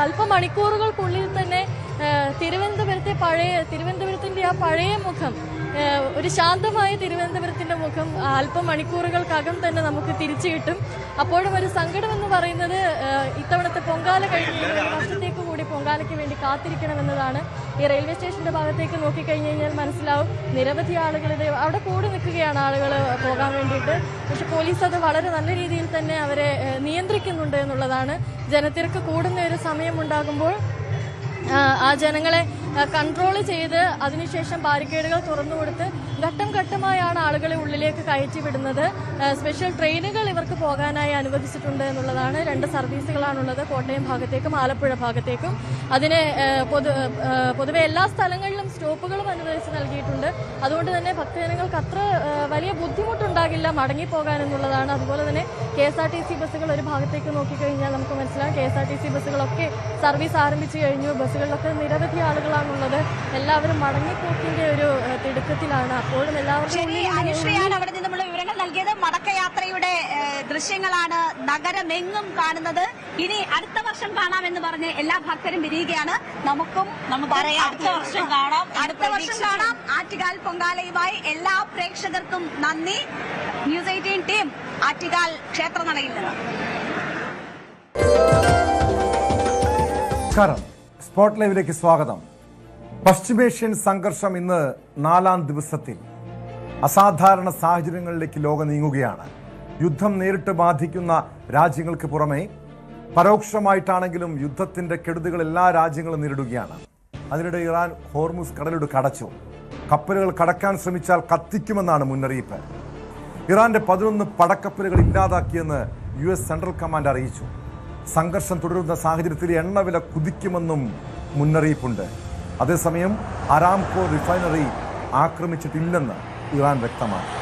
അല്പം മണിക്കൂറുകൾക്കുള്ളിൽ തന്നെ തിരുവനന്തപുരത്തിന്റെ ആ പഴയ മുഖം, ഒരു ശാന്തമായ തിരുവനന്തപുരത്തിന്റെ മുഖം അല്പം മണിക്കൂറുകൾക്കകം തന്നെ നമുക്ക് തിരിച്ചു കിട്ടും. അപ്പോഴും ഒരു സങ്കടം എന്ന് പറയുന്നത് ഇത്തവണത്തെ പൊങ്കാല കഴിഞ്ഞ് വർഷത്തേക്ക് കൂടി പൊങ്കാലയ്ക്ക് വേണ്ടി കാത്തിരിക്കണമെന്നതാണ്. ഈ റെയിൽവേ സ്റ്റേഷന്റെ ഭാഗത്തേക്ക് നോക്കിക്കഴിഞ്ഞ് കഴിഞ്ഞാൽ മനസ്സിലാവും നിരവധി ആളുകൾ അവിടെ കൂടി നിൽക്കുകയാണ്, ആളുകൾ പോകാൻ വേണ്ടിയിട്ട്. പക്ഷെ പോലീസ് അത് വളരെ നല്ല രീതിയിൽ തന്നെ അവരെ നിയന്ത്രിക്കുന്നുണ്ട് എന്നുള്ളതാണ്. ജനത്തിരക്ക് കൂടുന്ന ഒരു സമയമുണ്ടാകുമ്പോൾ ആ ജനങ്ങളെ കൺട്രോൾ ചെയ്ത് അതിനുശേഷം ബാരിക്കേഡുകൾ തുറന്നുകൊടുത്ത് ഘട്ടം ഘട്ടമായാണ് ആളുകളെ ഉള്ളിലേക്ക് കയറ്റി വിടുന്നത്. സ്പെഷ്യൽ ട്രെയിനുകൾ ഇവർക്ക് പോകാനായി അനുവദിച്ചിട്ടുണ്ട് എന്നുള്ളതാണ്. 2 സർവീസുകളാണുള്ളത്, കോട്ടയം ഭാഗത്തേക്കും ആലപ്പുഴ ഭാഗത്തേക്കും. അതിന് പൊതുവെ എല്ലാ സ്ഥലങ്ങളിലും സ്റ്റോപ്പുകളും അനുവദിച്ച് നൽകിയിട്ടുണ്ട്. അതുകൊണ്ട് തന്നെ ഭക്തജനങ്ങൾക്ക് അത്ര വലിയ ബുദ്ധിമുട്ടുണ്ടാകില്ല മടങ്ങിപ്പോകാൻ എന്നുള്ളതാണ്. അതുപോലെ തന്നെ KSRTC ബസ്സുകൾ ഒരു ഭാഗത്തേക്ക് നോക്കിക്കഴിഞ്ഞാൽ നമുക്ക് മനസ്സിലാവും. KSRTC ബസ്സുകളൊക്കെ സർവീസ് ആരംഭിച്ചു കഴിഞ്ഞു. ബസ്സുകളിലൊക്കെ നിരവധി ആളുകളാണുള്ളത്. എല്ലാവരും മടങ്ങിപ്പോക്കിന്റെ ഒരു തിടുക്കത്തിലാണ്. അപ്പോഴും എല്ലാവർക്കും അനുശ്രീയാണ് അവിടെ നിന്നുള്ള വിവരങ്ങൾ നൽകിയത്. മടക്കയാത്രയുടെ ദൃശ്യങ്ങളാണ് നഗരമെങ്ങും കാണുന്നത്. ഇനി അടുത്ത വർഷം കാണാമെന്ന് പറഞ്ഞ് എല്ലാ ഭക്തരും വിരിയുകയാണ്. നമുക്കും അടുത്ത വർഷം കാണാം. ആറ്റുകാൽ പൊങ്കാലയുമായി എല്ലാ പ്രേക്ഷകർക്കും നന്ദി. ന്യൂസ് 18 ടീം ആറ്റുകാൽ ക്ഷേത്രനടയിൽ നിന്ന്. നമസ്കാരം, സ്പോട്ട് ലൈവിലേക്ക് സ്വാഗതം. പശ്ചിമേഷ്യൻ സംഘർഷം ഇന്ന് 4ാം ദിവസത്തിൽ അസാധാരണ സാഹചര്യങ്ങളിലേക്ക് ലോകം നീങ്ങുകയാണ്. യുദ്ധം നേരിട്ട് ബാധിക്കുന്ന രാജ്യങ്ങൾക്ക് പുറമെ പരോക്ഷമായിട്ടാണെങ്കിലും യുദ്ധത്തിന്റെ കെടുതികൾ എല്ലാ രാജ്യങ്ങളും നേരിടുകയാണ്. അതിനിടെ ഇറാൻ ഹോർമുസ് കടലിടുക്ക് അടച്ചു. കപ്പലുകൾ കടക്കാൻ ശ്രമിച്ചാൽ കത്തിക്കുമെന്നാണ് മുന്നറിയിപ്പ്. ഇറാന്റെ 11 പടക്കപ്പലുകൾ ഇല്ലാതാക്കിയെന്ന് US സെൻട്രൽ കമാൻഡ് അറിയിച്ചു. സംഘർഷം തുടരുന്ന സാഹചര്യത്തിൽ എണ്ണവില കുതിക്കുമെന്നും മുന്നറിയിപ്പുണ്ട്. അതേസമയം അരാംകോ റിഫൈനറി ആക്രമിച്ചിട്ടില്ലെന്ന് ഇറാൻ വ്യക്തമാക്കി.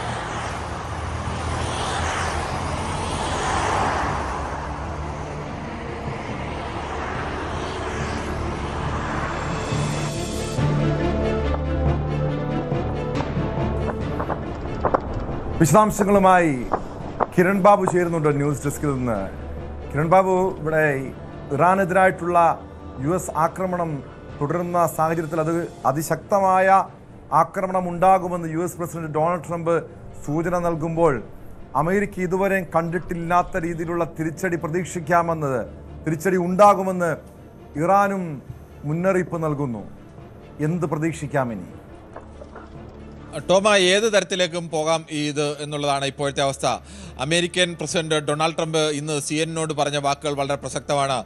വിശദാംശങ്ങളുമായി കിരൺ ബാബു ചേരുന്നുണ്ട് ന്യൂസ് ഡെസ്കിൽ നിന്ന്. കിരൺ ബാബു, ഇവിടെ ഇറാനെതിരായിട്ടുള്ള US ആക്രമണം തുടരുന്ന സാഹചര്യത്തിൽ അത് അതിശക്തമായ ആക്രമണം ഉണ്ടാകുമെന്ന് US പ്രസിഡന്റ് ഡൊണാൾഡ് ട്രംപ് സൂചന നൽകുമ്പോൾ അമേരിക്ക ഇതുവരെയും കണ്ടിട്ടില്ലാത്ത രീതിയിലുള്ള തിരിച്ചടി ഉണ്ടാകുമെന്ന് ഇറാനും മുന്നറിയിപ്പ് നൽകുന്നു. എന്ത് പ്രതീക്ഷിക്കാമിനി? ടോമ, ഏത് തരത്തിലേക്കും പോകാം ഇത് എന്നുള്ളതാണ് ഇപ്പോഴത്തെ അവസ്ഥ. അമേരിക്കൻ പ്രസിഡന്റ് ഡൊണാൾഡ് ട്രംപ് ഇന്ന് CNN പറഞ്ഞ വാക്കുകൾ വളരെ പ്രസക്തമാണ്.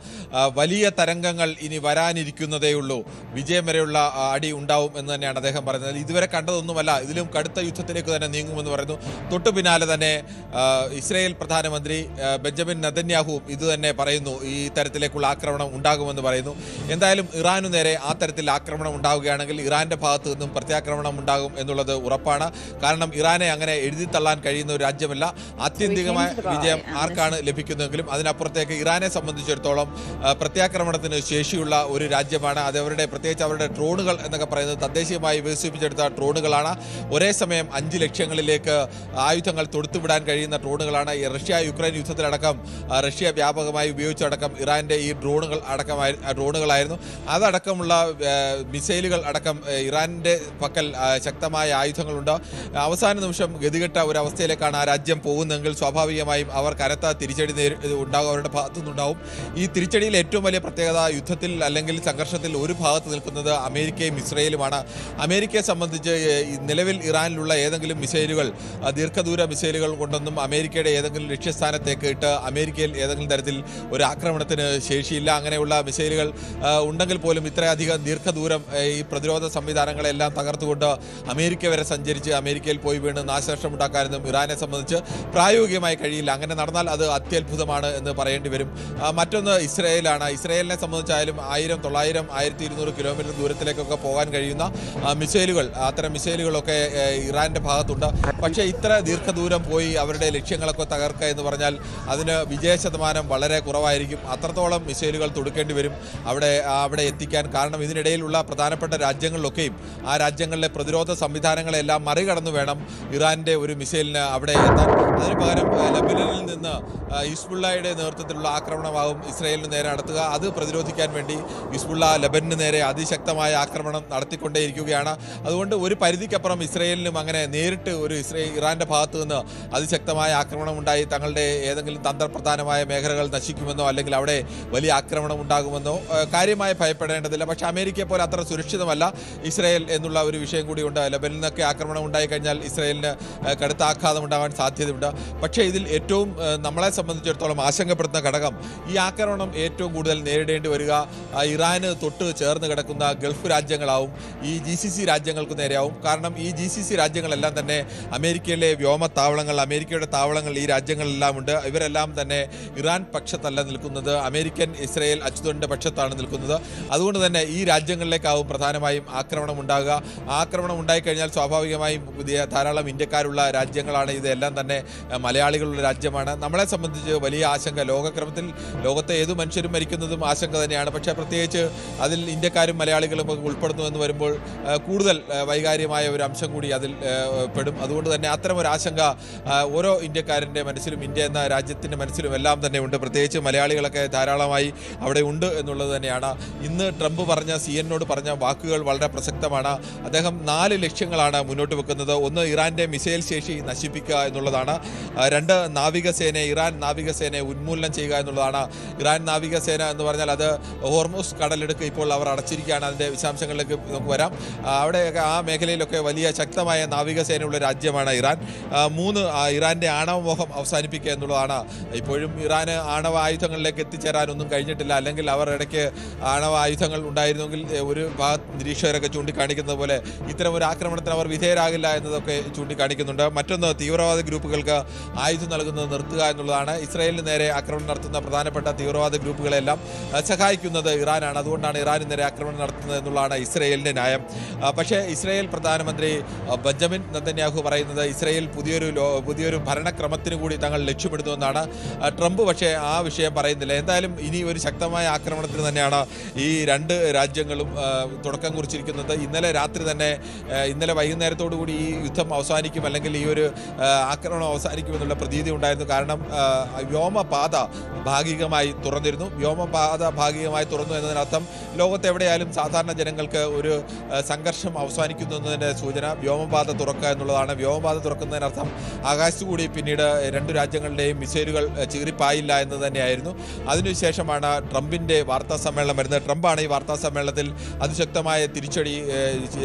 വലിയ തരംഗങ്ങൾ ഇനി വരാനിരിക്കുന്നതേയുള്ളൂ, വിജയം വരെയുള്ള അടി ഉണ്ടാവും എന്ന് തന്നെയാണ് അദ്ദേഹം പറയുന്നത്. ഇതുവരെ കണ്ടതൊന്നുമല്ല, ഇതിലും കടുത്ത യുദ്ധത്തിലേക്ക് തന്നെ നീങ്ങുമെന്ന് പറയുന്നു. തൊട്ടു പിന്നാലെ തന്നെ ഇസ്രായേൽ പ്രധാനമന്ത്രി ബെഞ്ചമിൻ നെതന്യാഹുവും ഇത് തന്നെ പറയുന്നു, ഈ തരത്തിലേക്കുള്ള ആക്രമണം ഉണ്ടാകുമെന്ന് പറയുന്നു. എന്തായാലും ഇറാനു നേരെ ആ തരത്തിൽ ആക്രമണം ഉണ്ടാവുകയാണെങ്കിൽ ഇറാന്റെ ഭാഗത്തു നിന്നും പ്രത്യാക്രമണം ഉണ്ടാകും എന്നുള്ളത് ഉറപ്പാണ്. കാരണം ഇറാനെ അങ്ങനെ എഴുതിത്തള്ളാൻ കഴിയുന്ന ഒരു രാജ്യമല്ല. ആത്യന്തികമായ വിജയം ആർക്കാണ് ലഭിക്കുന്നതെങ്കിലും അതിനപ്പുറത്തേക്ക് ഇറാനെ സംബന്ധിച്ചിടത്തോളം പ്രത്യാക്രമണത്തിന് ശേഷിയുള്ള ഒരു രാജ്യമാണ്. അത് പ്രത്യേകിച്ച് അവരുടെ ഡ്രോണുകൾ എന്നൊക്കെ പറയുന്നത് തദ്ദേശീയമായി വികസിപ്പിച്ചെടുത്ത ഡ്രോണുകളാണ്. ഒരേ സമയം 5 ലക്ഷ്യങ്ങളിലേക്ക് ആയുധങ്ങൾ തൊടുത്തുവിടാൻ കഴിയുന്ന ഡ്രോണുകളാണ്. റഷ്യ യുക്രൈൻ യുദ്ധത്തിലടക്കം റഷ്യ വ്യാപകമായി ഉപയോഗിച്ചടക്കം ഇറാന്റെ ഈ ഡ്രോണുകളായിരുന്നു. അതടക്കമുള്ള മിസൈലുകൾ അടക്കം ഇറാന്റെ പക്കൽ ശക്തമായ ആയുധങ്ങളുണ്ട്. അവസാന നിമിഷം ഗതികെട്ട ഒരു അവസ്ഥയിലേക്കാണ് ആ രാജ്യം പോകുന്നതെങ്കിൽ സ്വാഭാവികമായും അവർ കനത്ത തിരിച്ചടി ഉണ്ടാകും, അവരുടെ ഭാഗത്തു നിന്നുണ്ടാവും. ഈ തിരിച്ചടിയിൽ ഏറ്റവും വലിയ പ്രത്യേകത യുദ്ധത്തിൽ അല്ലെങ്കിൽ സംഘർഷത്തിൽ ഒരു ഭാഗത്ത് നിൽക്കുന്നത് അമേരിക്കയും ഇസ്രയേലുമാണ്. അമേരിക്കയെ സംബന്ധിച്ച് നിലവിൽ ഇറാനിലുള്ള ഏതെങ്കിലും മിസൈലുകൾ ദീർഘദൂര മിസൈലുകൾ കൊണ്ടൊന്നും അമേരിക്കയുടെ ഏതെങ്കിലും ലക്ഷ്യസ്ഥാനത്തേക്ക് ഇട്ട് അമേരിക്കയിൽ ഏതെങ്കിലും തരത്തിൽ ഒരു ആക്രമണത്തിന് ശേഷിയില്ല. അങ്ങനെയുള്ള മിസൈലുകൾ ഉണ്ടെങ്കിൽ പോലും ഇത്രയധികം ദീർഘദൂരം ഈ പ്രതിരോധ സംവിധാനങ്ങളെല്ലാം തകർത്തുകൊണ്ട് അമേരിക്ക വരെ സഞ്ചരിച്ച് അമേരിക്കയിൽ പോയി വീണ് നാശനഷ്ടം ഉണ്ടാക്കാനൊന്നും ഇറാനെ സംബന്ധിച്ച് പ്രായോഗികമായി കഴിയില്ല. അങ്ങനെ നടന്നാൽ അത് അത്യത്ഭുതമാണ് എന്ന് പറയേണ്ടി വരും. മറ്റൊന്ന് ഇസ്രയേലാണ്. ഇസ്രയേലിനെ സംബന്ധിച്ചായാലും 1000, 900, 1200 കിലോമീറ്റർ ദൂരത്തിലേക്കൊക്കെ പോകാൻ കഴിയുന്ന മിസൈലുകൾ, അത്തരം മിസൈലുകളൊക്കെ ഇറാന്റെ ഭാഗത്തുണ്ട്. പക്ഷേ ഇത്ര ദീർഘദൂരം പോയി അവരുടെ ലക്ഷ്യങ്ങളൊക്കെ തകർക്കുക എന്ന് പറഞ്ഞാൽ അതിന് വിജയശതമാനം വളരെ കുറവായിരിക്കും. അത്രത്തോളം മിസൈലുകൾ തൊടുക്കേണ്ടി വരും അവിടെ എത്തിക്കാൻ. കാരണം ഇതിനിടയിലുള്ള പ്രധാനപ്പെട്ട രാജ്യങ്ങളിലൊക്കെയും ആ രാജ്യങ്ങളിലെ പ്രതിരോധ സംവിധാനങ്ങളെല്ലാം മറികടന്നു വേണം ഇറാന്റെ ഒരു മിസൈലിന് അവിടെ എത്താൻ. അതിന് പകരം ലബനനിൽ നിന്ന് ഹിസ്ബുള്ളയുടെ നേതൃത്വത്തിലുള്ള ആക്രമണമാകും ഇസ്രയേലിന് നേരെ നടത്തുക. അത് പ്രതിരോധിക്കാൻ വേണ്ടി ഹിസ്ബുള്ള ലബനന് നേരെ അതിശക്തമായ ആക്രമണം നടത്തിക്കൊണ്ടേയിരിക്കുകയാണ്. അതുകൊണ്ട് ഒരു പരിധിക്കപ്പുറം ഇസ്രയേലിനും അങ്ങനെ നേരിട്ട് ഒരു ഇറാന്റെ ഭാഗത്തു നിന്ന് അതിശക്തമായ ആക്രമണം ഉണ്ടായി തങ്ങളുടെ ഏതെങ്കിലും തന്ത്രപ്രധാനമായ മേഖലകൾ നശിക്കുമെന്നോ അല്ലെങ്കിൽ അവിടെ വലിയ ആക്രമണം ഉണ്ടാകുമെന്നോ കാര്യമായി ഭയപ്പെടേണ്ടതില്ല. പക്ഷേ അമേരിക്കയെ പോലെ അത്ര സുരക്ഷിതമല്ല ഇസ്രയേൽ എന്നുള്ള ഒരു വിഷയം കൂടിയുണ്ട്. ലബനിൽ നിന്നൊക്കെ ആക്രമണം ഉണ്ടായിക്കഴിഞ്ഞാൽ ഇസ്രയേലിന് കടുത്ത ആഘാതം ഉണ്ടാകാൻ സാധ്യതയുണ്ട്. പക്ഷേ ഇതിൽ ഏറ്റവും നമ്മളെ സംബന്ധിച്ചിടത്തോളം ആശങ്കപ്പെടുത്തുന്ന ഘടകം ഈ ആക്രമണം ഏറ്റവും കൂടുതൽ നേരിടേണ്ടി വരിക ഇറാന് തൊട്ട് ചേർന്ന് കിടക്കുന്ന ഗൾഫ് രാജ്യങ്ങളാവും, ഈ GCC രാജ്യങ്ങൾക്ക് നേരെയാവും. കാരണം ഈ GCC രാജ്യങ്ങളെല്ലാം തന്നെ അമേരിക്കയിലെ വ്യോമത്താവളങ്ങൾ, അമേരിക്കയുടെ താവളങ്ങൾ ഈ രാജ്യങ്ങളെല്ലാം ഉണ്ട്. ഇവരെല്ലാം തന്നെ ഇറാൻ പക്ഷത്തല്ല നിൽക്കുന്നത്, അമേരിക്കൻ ഇസ്രയേൽ അച്ചുതണ്ടിന്റെ പക്ഷത്താണ് നിൽക്കുന്നത്. അതുകൊണ്ട് തന്നെ ഈ രാജ്യങ്ങളിലേക്കാവും പ്രധാനമായും ആക്രമണം ഉണ്ടാകുക. ആക്രമണം ഉണ്ടായിക്കഴിഞ്ഞാൽ സ്വാഭാവികമായും ധാരാളം ഇന്ത്യക്കാരുള്ള രാജ്യങ്ങളാണ്. ഇതെല്ലാം തന്നെ മലയാളികളുള്ള രാജ്യമാണ്. നമ്മളെ സംബന്ധിച്ച് വലിയ ആശങ്ക, ലോകക്രമത്തിൽ ലോകത്തെ ഏതു മനുഷ്യരും മരിക്കുന്നതും ആശങ്ക തന്നെയാണ്. പക്ഷേ പ്രത്യേകിച്ച് അതിൽ ഇന്ത്യക്കാരും മലയാളികളും ഒക്കെ ഉൾപ്പെടുന്നു എന്ന് വരുമ്പോൾ കൂടുതൽ വൈകാര്യമായ ഒരു അംശം കൂടി അതിൽ പെടും. അതുകൊണ്ട് തന്നെ അത്തരം ഒരു ആശങ്ക ഓരോ ഇന്ത്യക്കാരൻ്റെ മനസ്സിലും ഇന്ത്യ എന്ന രാജ്യത്തിൻ്റെ മനസ്സിലും എല്ലാം തന്നെ ഉണ്ട്. പ്രത്യേകിച്ച് മലയാളികളൊക്കെ ധാരാളമായി അവിടെ ഉണ്ട് എന്നുള്ളത് തന്നെയാണ്. ഇന്ന് ട്രംപ് പറഞ്ഞ CNN-നോട് പറഞ്ഞ വാക്കുകൾ വളരെ പ്രസക്തമാണ്. അദ്ദേഹം 4 ലക്ഷ്യങ്ങളാണ് മുന്നോട്ട് വെക്കുന്നത്. ഒന്ന്, ഇറാന്റെ മിസൈൽ ശേഷി നശിപ്പിക്കുക എന്നുള്ളതാണ്. 2, ഇറാൻ നാവികസേനയെ ഉന്മൂലനം ചെയ്യുക എന്നുള്ളതാണ്. ഇറാൻ നാവികസേന എന്ന് പറഞ്ഞാൽ അത് ഹോർമൂസ് കടലിടുക്ക് ഇപ്പോൾ അവർ അടച്ചിരിക്കുകയാണ്. അതിൻ്റെ വിശദാംശങ്ങളിലേക്ക് നമുക്ക് വരാം. അവിടെയൊക്കെ ആ മേഖലയിലൊക്കെ വലിയ ശക്തമായ നാവികസേനയുള്ള രാജ്യമാണ് ഇറാൻ. 3, ഇറാന്റെ ആണവമോഹം അവസാനിപ്പിക്കുക എന്നുള്ളതാണ്. ഇപ്പോഴും ഇറാന് ആണവ ആയുധങ്ങളിലേക്ക് എത്തിച്ചേരാനൊന്നും കഴിഞ്ഞിട്ടില്ല. അല്ലെങ്കിൽ അവർ ഇടയ്ക്ക് ആണവ ആയുധങ്ങൾ ഉണ്ടായിരുന്നെങ്കിൽ ഒരു ഭാഗത്ത് നിരീക്ഷകരൊക്കെ ചൂണ്ടിക്കാണിക്കുന്നത് പോലെ ഇത്തരം ഒരു ആക്രമണത്തിന് അവർ വിധേയരാകില്ല എന്നതൊക്കെ ചൂണ്ടിക്കാണിക്കുന്നുണ്ട്. മറ്റൊന്ന്, തീവ്രവാദ ഗ്രൂപ്പുകൾക്ക് ആയുധം നൽകുന്നത് നിർത്തുക എന്നുള്ളതാണ്. ഇസ്രായേലിന് നേരെ ആക്രമണം നടത്തുന്ന പ്രധാനപ്പെട്ട തീവ്രവാദ ഗ്രൂപ്പുകളെല്ലാം സഹായിക്കുന്നത് ഇറാനാണ്. അതുകൊണ്ടാണ് ഇറാന് നേരെ ആക്രമണം നടത്തുന്നത് എന്നുള്ളതാണ് ഇസ്രായേലിന്റെ ന്യായം. പക്ഷേ ഇസ്രായേൽ പ്രധാനമന്ത്രി ബെഞ്ചമിൻ നെതന്യാഹു പറയുന്നത് ഇസ്രായേൽ പുതിയൊരു ഭരണക്രമത്തിന് കൂടി തങ്ങൾ ലക്ഷ്യമിടുന്നുവെന്നാണ്. ട്രംപ് പക്ഷേ ആ വിഷയം പറയുന്നില്ല. എന്തായാലും ഇനി ഒരു ശക്തമായ ആക്രമണത്തിന് തന്നെയാണ് ഈ 2 രാജ്യങ്ങളും തുടക്കം കുറിച്ചിരിക്കുന്നത്. ഇന്നലെ വൈകുന്നേരത്തോടു കൂടി ഈ യുദ്ധം അവസാനിക്കും, അല്ലെങ്കിൽ ഈ ഒരു ആക്രമണം അവസാനിക്കുമെന്നുള്ള പ്രതീതി ഉണ്ടായിരുന്നു. കാരണം വ്യോമപാത ഭാഗികമായി തുറന്നിരുന്നു. വ്യോമപാത ഭാഗികമായി തുറന്നു എന്നതിനർത്ഥം ലോകത്തെവിടെയായാലും സാധാരണ ജനങ്ങൾക്ക് ഒരു സംഘർഷം അവസാനിക്കുന്നു എന്നതിൻ്റെ സൂചന വ്യോമപാത തുറക്കുക എന്നുള്ളതാണ്. വ്യോമപാത തുറക്കുന്നതിനർത്ഥം ആകാശത്തുകൂടി പിന്നീട് 2 രാജ്യങ്ങളുടെയും മിസൈലുകൾ ചീറിപ്പായില്ല എന്ന് തന്നെയായിരുന്നു. അതിനുശേഷമാണ് ട്രംപിൻ്റെ വാർത്താ സമ്മേളനം വരുന്നത്. ട്രംപാണ് ഈ വാർത്താ സമ്മേളനത്തിൽ അതിശക്തമായ തിരിച്ചടി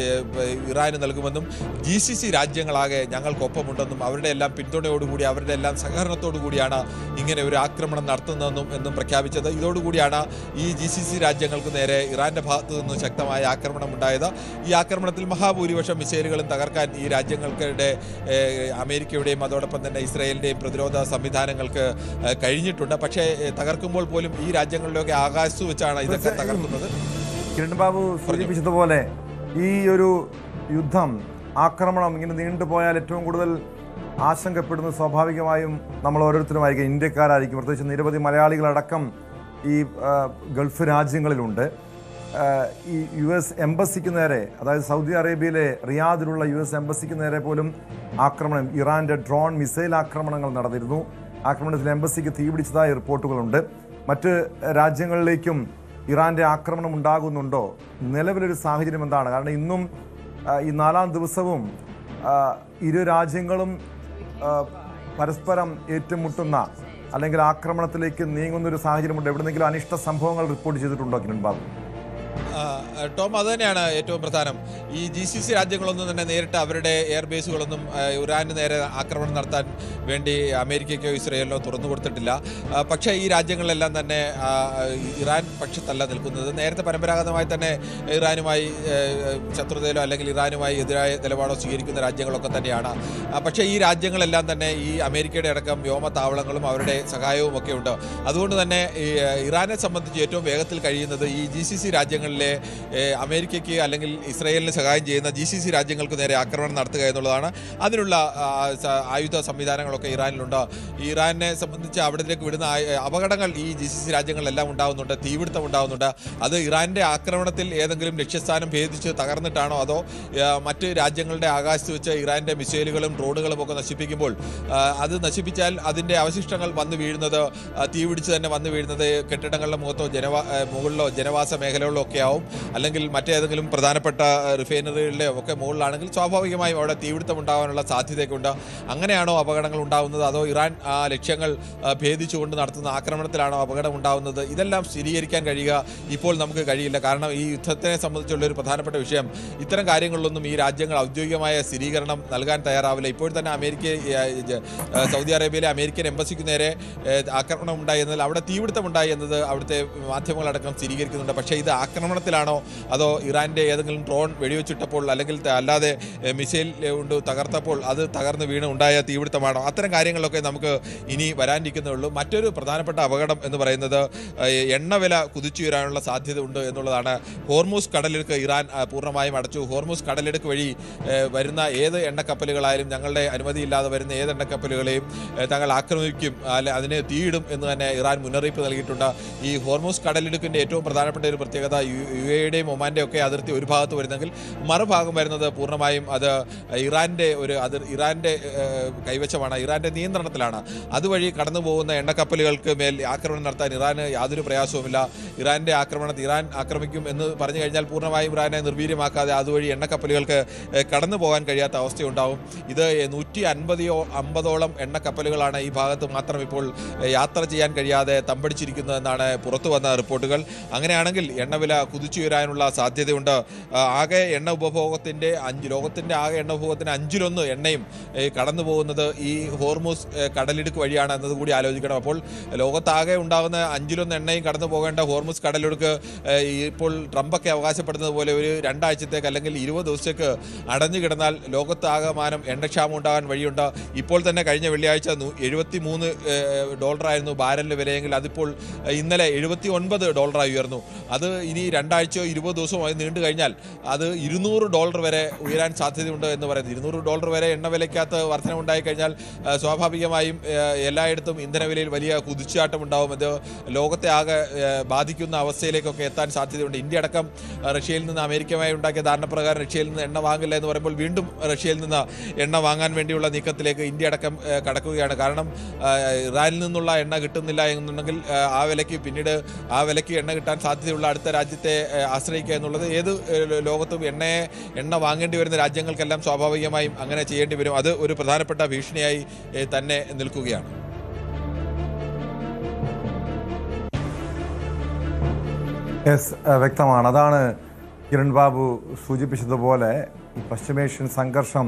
ഇറാന് നൽകുമെന്നും GCC രാജ്യങ്ങളാകെ ഞങ്ങൾക്കൊപ്പമുണ്ടെന്നും അവരുടെ എല്ലാം പിന്തുണയോടുകൂടി അവരുടെ എല്ലാം സഹകരണത്തോടു കൂടിയാണ് ഇങ്ങനെ ഒരു ആക്രമണം നടത്തുന്നതെന്നും പ്രഖ്യാപിച്ചത്. ഇതോടുകൂടിയാണ് ഈ GCC രാജ്യങ്ങൾക്ക് നേരെ ഇറാന്റെ ഭാഗത്തു നിന്ന് ശക്തമായ ആക്രമണം ഉണ്ടായത്. ഈ ആക്രമണത്തിൽ മഹാഭൂരിപക്ഷം മിസൈലുകളും തകർക്കാൻ ഈ രാജ്യങ്ങൾക്കിടെ അമേരിക്കയുടെയും അതോടൊപ്പം തന്നെ ഇസ്രായേലിൻ്റെയും പ്രതിരോധ സംവിധാനങ്ങൾക്ക് കഴിഞ്ഞിട്ടുണ്ട്. പക്ഷേ തകർക്കുമ്പോൾ പോലും ഈ രാജ്യങ്ങളിലൊക്കെ ആകാശത്ത് വെച്ചാണ് ഇതൊക്കെ തകർക്കുന്നത്. കിരൺ ബാബു സൂചിപ്പിച്ചതുപോലെ ഈ ഒരു യുദ്ധം ആക്രമണം ഇങ്ങനെ നീണ്ടുപോയാൽ ഏറ്റവും കൂടുതൽ ആശങ്കപ്പെടുന്നത് സ്വാഭാവികമായും നമ്മൾ ഓരോരുത്തരുമായിരിക്കും, ഇന്ത്യക്കാരായിരിക്കും. പ്രത്യേകിച്ച് നിരവധി മലയാളികളടക്കം ഈ ഗൾഫ് രാജ്യങ്ങളിലുണ്ട്. ഈ US എംബസിക്ക് നേരെ, അതായത് സൗദി അറേബ്യയിലെ റിയാദിലുള്ള US എംബസിക്ക് നേരെ പോലും ആക്രമണം, ഇറാന്റെ ഡ്രോൺ മിസൈൽ ആക്രമണങ്ങൾ നടന്നിരുന്നു. ആക്രമണത്തിൽ എംബസിക്ക് തീപിടിച്ചതായി റിപ്പോർട്ടുകളുണ്ട്. മറ്റ് രാജ്യങ്ങളിലേക്കും ഇറാന്റെ ആക്രമണം ഉണ്ടാകുന്നുണ്ടോ? നിലവിലൊരു സാഹചര്യം എന്താണ്? കാരണം ഇന്നും ഈ 4ാം ദിവസവും ഇരു രാജ്യങ്ങളും പരസ്പരം ഏറ്റുമുട്ടുന്ന അല്ലെങ്കിൽ ആക്രമണത്തിലേക്ക് നീങ്ങുന്ന ഒരു സാഹചര്യമുണ്ട്. എവിടെന്നെങ്കിലും അനിഷ്ട സംഭവങ്ങൾ റിപ്പോർട്ട് ചെയ്തിട്ടുണ്ടോ കിരൺ ബാബു? ടോം, അത് തന്നെയാണ് ഏറ്റവും പ്രധാനം. ഈ GCC രാജ്യങ്ങളൊന്നും തന്നെ നേരിട്ട് അവരുടെ എയർബേസുകളൊന്നും ഇറാന് നേരെ ആക്രമണം നടത്താൻ വേണ്ടി അമേരിക്കയ്ക്കോ ഇസ്രയേലിനോ തുറന്നു കൊടുത്തിട്ടില്ല. പക്ഷേ ഈ രാജ്യങ്ങളിലെല്ലാം തന്നെ ഇറാൻ പക്ഷത്തല്ല നിൽക്കുന്നത്. നേരത്തെ പരമ്പരാഗതമായി തന്നെ ഇറാനുമായി ശത്രുതയിലോ അല്ലെങ്കിൽ ഇറാനുമായി എതിരായ നിലപാടോ സ്വീകരിക്കുന്ന രാജ്യങ്ങളൊക്കെ തന്നെയാണ്. പക്ഷേ ഈ രാജ്യങ്ങളെല്ലാം തന്നെ ഈ അമേരിക്കയുടെ അടക്കം വ്യോമത്താവളങ്ങളും അവരുടെ സഹായവും ഒക്കെ ഉണ്ട്. അതുകൊണ്ട് തന്നെ ഇറാനെ സംബന്ധിച്ച് ഏറ്റവും വേഗത്തിൽ കഴിയുന്നത് ഈ GCC രാജ്യങ്ങളിലെ അമേരിക്കയ്ക്ക് അല്ലെങ്കിൽ ഇസ്രയേലിന് സഹായം ചെയ്യുന്ന GCC രാജ്യങ്ങൾക്ക് നേരെ ആക്രമണം നടത്തുക എന്നുള്ളതാണ്. അതിനുള്ള ആയുധ സംവിധാനങ്ങളൊക്കെ ഇറാനിലുണ്ട്. ഇറാനെ സംബന്ധിച്ച് അവിടത്തേക്ക് വിടുന്ന അപകടങ്ങൾ ഈ GCC രാജ്യങ്ങളിലെല്ലാം ഉണ്ടാകുന്നുണ്ട്. തീപിടുത്തം ഉണ്ടാകുന്നുണ്ട്. അത് ഇറാന്റെ ആക്രമണത്തിൽ ഏതെങ്കിലും ലക്ഷ്യസ്ഥാനം ഭേദിച്ച് തകർന്നിട്ടാണോ അതോ മറ്റ് രാജ്യങ്ങളുടെ ആകാശത്ത് വെച്ച് ഇറാന്റെ മിസൈലുകളും ഡ്രോണുകളും ഒക്കെ നശിപ്പിക്കുമ്പോൾ അത് നശിപ്പിച്ചാൽ അതിൻ്റെ അവശിഷ്ടങ്ങൾ വന്നു വീഴുന്നത്, തീപിടിച്ച് തന്നെ വന്നു വീഴുന്നത് കെട്ടിടങ്ങളുടെ മുഖത്തോ മുകളിലോ ജനവാസ മേഖലകളിലോ ഒക്കെ ആവും. അല്ലെങ്കിൽ മറ്റേതെങ്കിലും പ്രധാനപ്പെട്ട റിഫൈനറികളുടെ ഒക്കെ മുകളിലാണെങ്കിൽ സ്വാഭാവികമായും അവിടെ തീപിടുത്തം ഉണ്ടാകാനുള്ള സാധ്യതയൊക്കെ ഉണ്ട്. അങ്ങനെയാണോ അപകടങ്ങൾ ഉണ്ടാകുന്നത് അതോ ഇറാൻ ആ ലക്ഷ്യങ്ങൾ ഭേദിച്ചുകൊണ്ട് നടത്തുന്ന ആക്രമണത്തിലാണോ അപകടം ഉണ്ടാകുന്നത്? ഇതെല്ലാം സ്ഥിരീകരിക്കാൻ കഴിയുക ഇപ്പോൾ നമുക്ക് കഴിയില്ല. കാരണം ഈ യുദ്ധത്തിനെ സംബന്ധിച്ചുള്ള ഒരു പ്രധാനപ്പെട്ട വിഷയം, ഇത്തരം കാര്യങ്ങളിലൊന്നും ഈ രാജ്യങ്ങൾ ഔദ്യോഗികമായ സ്ഥിരീകരണം നൽകാൻ തയ്യാറാവില്ല. ഇപ്പോൾ തന്നെ സൗദി അറേബ്യയിലെ അമേരിക്കൻ എംബസിക്ക് നേരെ ആക്രമണം ഉണ്ടായി എന്നതിൽ അവിടെ തീപിടുത്തം ഉണ്ടായി എന്നത് അവിടുത്തെ മാധ്യമങ്ങളടക്കം സ്ഥിരീകരിക്കുന്നുണ്ട്. പക്ഷേ ഇത് ആക്രമണത്തിലാണോ അതോ ഇറാന്റെ ഏതെങ്കിലും ഡ്രോൺ വെടിവെച്ചിട്ടപ്പോൾ അല്ലെങ്കിൽ അല്ലാതെ മിസൈൽ കൊണ്ട് തകർത്തപ്പോൾ അത് തകർന്ന് വീണ് ഉണ്ടായ തീപിടുത്തമാണോ? അത്തരം കാര്യങ്ങളൊക്കെ നമുക്ക് ഇനി വരാനിരിക്കുന്നേ മറ്റൊരു പ്രധാനപ്പെട്ട അപകടം എന്ന് പറയുന്നത് എണ്ണവില കുതിച്ചുയരാനുള്ള സാധ്യത ഉണ്ട് എന്നുള്ളതാണ്. ഹോർമൂസ് കടലിടുക്ക് ഇറാൻ പൂർണ്ണമായും അടച്ചു. ഹോർമൂസ് കടലിടുക്ക് വഴി വരുന്ന ഏത് എണ്ണക്കപ്പലുകളായാലും ഞങ്ങളുടെ അനുമതിയില്ലാതെ വരുന്ന ഏത് എണ്ണക്കപ്പലുകളെയും തങ്ങൾ ആക്രമിക്കും, അതിന് തീയിടും എന്ന് തന്നെ ഇറാൻ മുന്നറിയിപ്പ് നൽകിയിട്ടുണ്ട്. ഈ ഹോർമൂസ് കടലിടുക്കിൻ്റെ ഏറ്റവും പ്രധാനപ്പെട്ട ഒരു പ്രത്യേകത UAEയുടെയും ഒമാൻ്റെയും ഒക്കെ അതിർത്തി ഒരു ഭാഗത്ത് വരുന്നെങ്കിൽ മറുഭാഗം വരുന്നത് പൂർണ്ണമായും അത് ഇറാന്റെ കൈവശമാണ്, ഇറാന്റെ നിയന്ത്രണത്തിലാണ്. അതുവഴി കടന്നു പോകുന്ന എണ്ണക്കപ്പലുകൾക്ക് മേൽ ആക്രമണം നടത്താൻ ഇറാന് യാതൊരു പ്രയാസവുമില്ല. ഇറാൻ ആക്രമിക്കും എന്ന് പറഞ്ഞു കഴിഞ്ഞാൽ പൂർണ്ണമായും ഇറാനെ നിർവീര്യമാക്കാതെ അതുവഴി എണ്ണക്കപ്പലുകൾക്ക് കടന്നു പോകാൻ കഴിയാത്ത അവസ്ഥയുണ്ടാവും. ഇത് 150ഓളം എണ്ണക്കപ്പലുകളാണ് ഈ ഭാഗത്ത് മാത്രം ഇപ്പോൾ യാത്ര ചെയ്യാൻ കഴിയാതെ തമ്പടിച്ചിരിക്കുന്നതെന്നാണ് പുറത്തു വന്ന റിപ്പോർട്ടുകൾ. അങ്ങനെയാണെങ്കിൽ എണ്ണവില കുതിച്ചുയരാനുള്ള സാധ്യതയുണ്ട്. ആകെ എണ്ണ ഉപഭോഗത്തിൻ്റെ ലോകത്തിൻ്റെ ആകെ എണ്ണ ഉപഭോഗത്തിന് 1/5 എണ്ണയും കടന്നു പോകുന്നത് ഈ ഹോർമൂസ് കടലിടുക്ക് വഴിയാണ് എന്നത് കൂടി ആലോചിക്കണം. അപ്പോൾ ലോകത്താകെ ഉണ്ടാകുന്ന 1/5 എണ്ണയും കടന്നു പോകേണ്ട ഹോർമൂസ് കടലിടുക്ക് ഇപ്പോൾ ട്രംപൊക്കെ അവകാശപ്പെടുന്നത് പോലെ ഒരു 2 ആഴ്ചത്തേക്ക് അല്ലെങ്കിൽ 20 ദിവസത്തേക്ക് അടഞ്ഞു കിടന്നാൽ ലോകത്താകമാനം എണ്ണക്ഷാമം ഉണ്ടാകാൻ വഴിയുണ്ട്. ഇപ്പോൾ തന്നെ കഴിഞ്ഞ വെള്ളിയാഴ്ച $79 ബാരലിന് വിലയെങ്കിൽ അതിപ്പോൾ ഇന്നലെ $79 ഉയർന്നു. അത് ഇനി 2 ആഴ്ചയോ 20 ദിവസമോ നീണ്ടു കഴിഞ്ഞാൽ അത് $200 വരെ ഉയരാൻ സാധ്യതയുണ്ട് എന്ന് പറയുന്നത്. $200 വരെ എണ്ണ വിലയ്ക്കകത്ത് വർധനമുണ്ടായി കഴിഞ്ഞാൽ സ്വാഭാവികമായും എല്ലായിടത്തും ഇന്ധനവിലയിൽ വലിയ കുതിച്ചാട്ടം ഉണ്ടാവും. അത് ലോകത്തെ ആകെ ബാധിക്കുന്ന അവസ്ഥയിലേക്കൊക്കെ എത്താൻ സാധ്യതയുണ്ട്. ഇന്ത്യ അടക്കം റഷ്യയിൽ നിന്ന് അമേരിക്കയുമായി ഉണ്ടാക്കിയ ധാരണപ്രകാരം റഷ്യയിൽ നിന്ന് എണ്ണ വാങ്ങില്ല എന്ന് പറയുമ്പോൾ വീണ്ടും റഷ്യയിൽ നിന്ന് എണ്ണ വാങ്ങാൻ വേണ്ടിയുള്ള നീക്കത്തിലേക്ക് ഇന്ത്യ അടക്കം കടക്കുകയാണ്. കാരണം ഇറാനിൽ നിന്നുള്ള എണ്ണ കിട്ടുന്നില്ല എന്നുണ്ടെങ്കിൽ പിന്നീട് ആ വിലയ്ക്ക് എണ്ണ കിട്ടാൻ സാധ്യതയുള്ള അടുത്ത രാജ്യത്തെ ആശ്രയിക്കുക എന്നുള്ളത് ഏത് ലോകത്തും എണ്ണ വാങ്ങേണ്ടി വരുന്ന രാജ്യങ്ങൾക്കെല്ലാം സ്വാഭാവികമായും അങ്ങനെ ചെയ്യേണ്ടി വരും. അത് ഒരു പ്രധാനപ്പെട്ട ഭീഷണിയായി തന്നെ നിൽക്കുകയാണ്. വ്യക്തമാണ്. അതാണ് കിരൺ ബാബു സൂചിപ്പിച്ചതുപോലെ ഈ പശ്ചിമേഷ്യൻ സംഘർഷം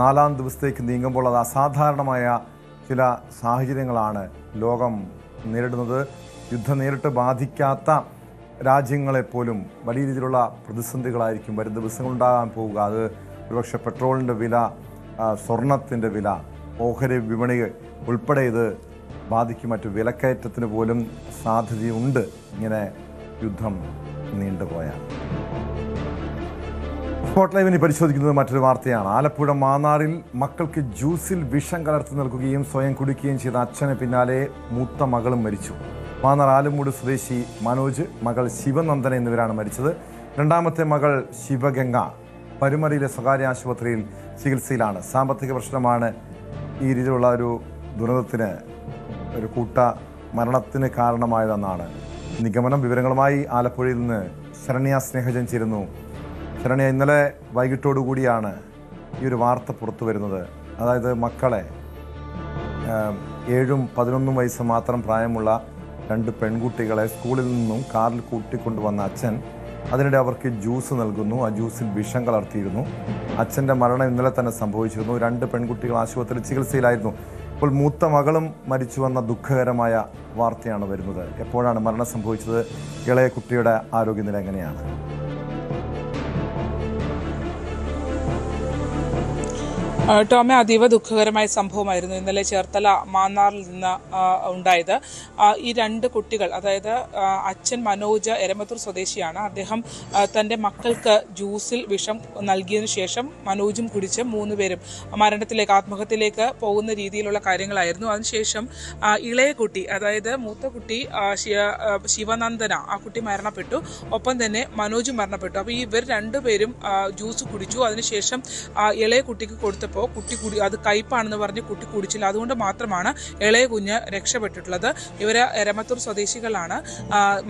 4ാം ദിവസത്തേക്ക് നീങ്ങുമ്പോൾ അത് അസാധാരണമായ ചില സാഹചര്യങ്ങളാണ് ലോകം നേരിടുന്നത്. യുദ്ധം നേരിട്ട് ബാധിക്കാത്ത രാജ്യങ്ങളെപ്പോലും വലിയ രീതിയിലുള്ള പ്രതിസന്ധികളായിരിക്കും വരും ദിവസങ്ങളുണ്ടാകാൻ പോവുക. അത് ഒരുപക്ഷെ പെട്രോളിൻ്റെ വില, സ്വർണത്തിൻ്റെ വില, ഓഹരി വിപണി ഉൾപ്പെടെ ഇത് ബാധിക്കും. മറ്റു വിലക്കയറ്റത്തിന് പോലും സാധ്യതയുണ്ട് ഇങ്ങനെ യുദ്ധം നീണ്ടുപോയാൽ. സ്പോട്ട് ലൈവിന് പരിശോധിക്കുന്നത് മറ്റൊരു വാർത്തയാണ്. ആലപ്പുഴ മാന്നാറിൽ മക്കൾക്ക് ജ്യൂസിൽ വിഷം കലർത്തി നൽകുകയും സ്വയം കുടിക്കുകയും ചെയ്ത അച്ഛന് പിന്നാലെ മൂത്ത മകളും മരിച്ചു. മാന്നാർ ആലുമൂട് സ്വദേശി മനോജ്, മകൾ ശിവനന്ദന എന്നിവരാണ് മരിച്ചത്. രണ്ടാമത്തെ മകൾ ശിവഗംഗ പരുമലയിലെ സ്വകാര്യ ആശുപത്രിയിൽ ചികിത്സയിലാണ്. സാമ്പത്തിക പ്രശ്നമാണ് ഈ രീതിയിലുള്ള ഒരു ദുരന്തത്തിന്, ഒരു കൂട്ട മരണത്തിന് കാരണമായതെന്നാണ് നിഗമനം. വിവരങ്ങളുമായി ആലപ്പുഴയിൽ നിന്ന് ശരണ്യ സ്നേഹജൻ ചേരുന്നു. ശരണ്യ, ഇന്നലെ വൈകിട്ടോടുകൂടിയാണ് ഈ ഒരു വാർത്ത പുറത്തു വരുന്നത്. അതായത് മക്കളെ 7ഉം 11ഉം വയസ്സ് മാത്രം പ്രായമുള്ള 2 പെൺകുട്ടികളെ സ്കൂളിൽ നിന്നും കാറിൽ കൂട്ടിക്കൊണ്ടുവന്ന അച്ഛൻ അതിനിടെ അവർക്ക് ജ്യൂസ് നൽകുന്നു. ആ ജ്യൂസിൽ വിഷം കലർത്തിയിരുന്നു. അച്ഛൻ്റെ മരണം ഇന്നലെ തന്നെ സംഭവിച്ചിരുന്നു. 2 പെൺകുട്ടികൾ ആശുപത്രിയിൽ ചികിത്സയിലായിരുന്നു. ഇപ്പോൾ മൂത്ത മകളും മരിച്ചുവെന്ന ദുഃഖകരമായ വാർത്തയാണ് വരുന്നത്. എപ്പോഴാണ് മരണം സംഭവിച്ചത്? ഇളയ കുട്ടിയുടെ ആരോഗ്യനില എങ്ങനെയാണ്? ടോമെ, അതീവ ദുഃഖകരമായ സംഭവമായിരുന്നു ഇന്നലെ ചേർത്തല മാന്നാറിൽ നിന്ന് ഉണ്ടായത്. ഈ 2 കുട്ടികൾ, അതായത് അച്ഛൻ മനോജ് എരമത്തൂർ സ്വദേശിയാണ്. അദ്ദേഹം തൻ്റെ മക്കൾക്ക് ജ്യൂസിൽ വിഷം നൽകിയതിനു ശേഷം മനോജും കുടിച്ച് 3 പേരും മരണത്തിലേക്ക്, ആത്മഹത്യയിലേക്ക് പോകുന്ന രീതിയിലുള്ള കാര്യങ്ങളായിരുന്നു. അതിനുശേഷം ഇളയ കുട്ടി, അതായത് മൂത്ത കുട്ടി ശിവനന്ദന, ആ കുട്ടി മരണപ്പെട്ടു. ഒപ്പം തന്നെ മനോജും മരണപ്പെട്ടു. അപ്പോൾ ഇവർ 2 പേരും ജ്യൂസ് കുടിച്ചു. അതിനുശേഷം ഇളയ കുട്ടിക്ക് കൊടുത്തപ്പോൾ കുട്ടി അത് കയ്പാണെന്ന് പറഞ്ഞ് കുട്ടി കുടിച്ചില്ല. അതുകൊണ്ട് മാത്രമാണ് ഇളയ കുഞ്ഞ് രക്ഷപ്പെട്ടിട്ടുള്ളത്. ഇവർ എരമത്തൂർ സ്വദേശികളാണ്.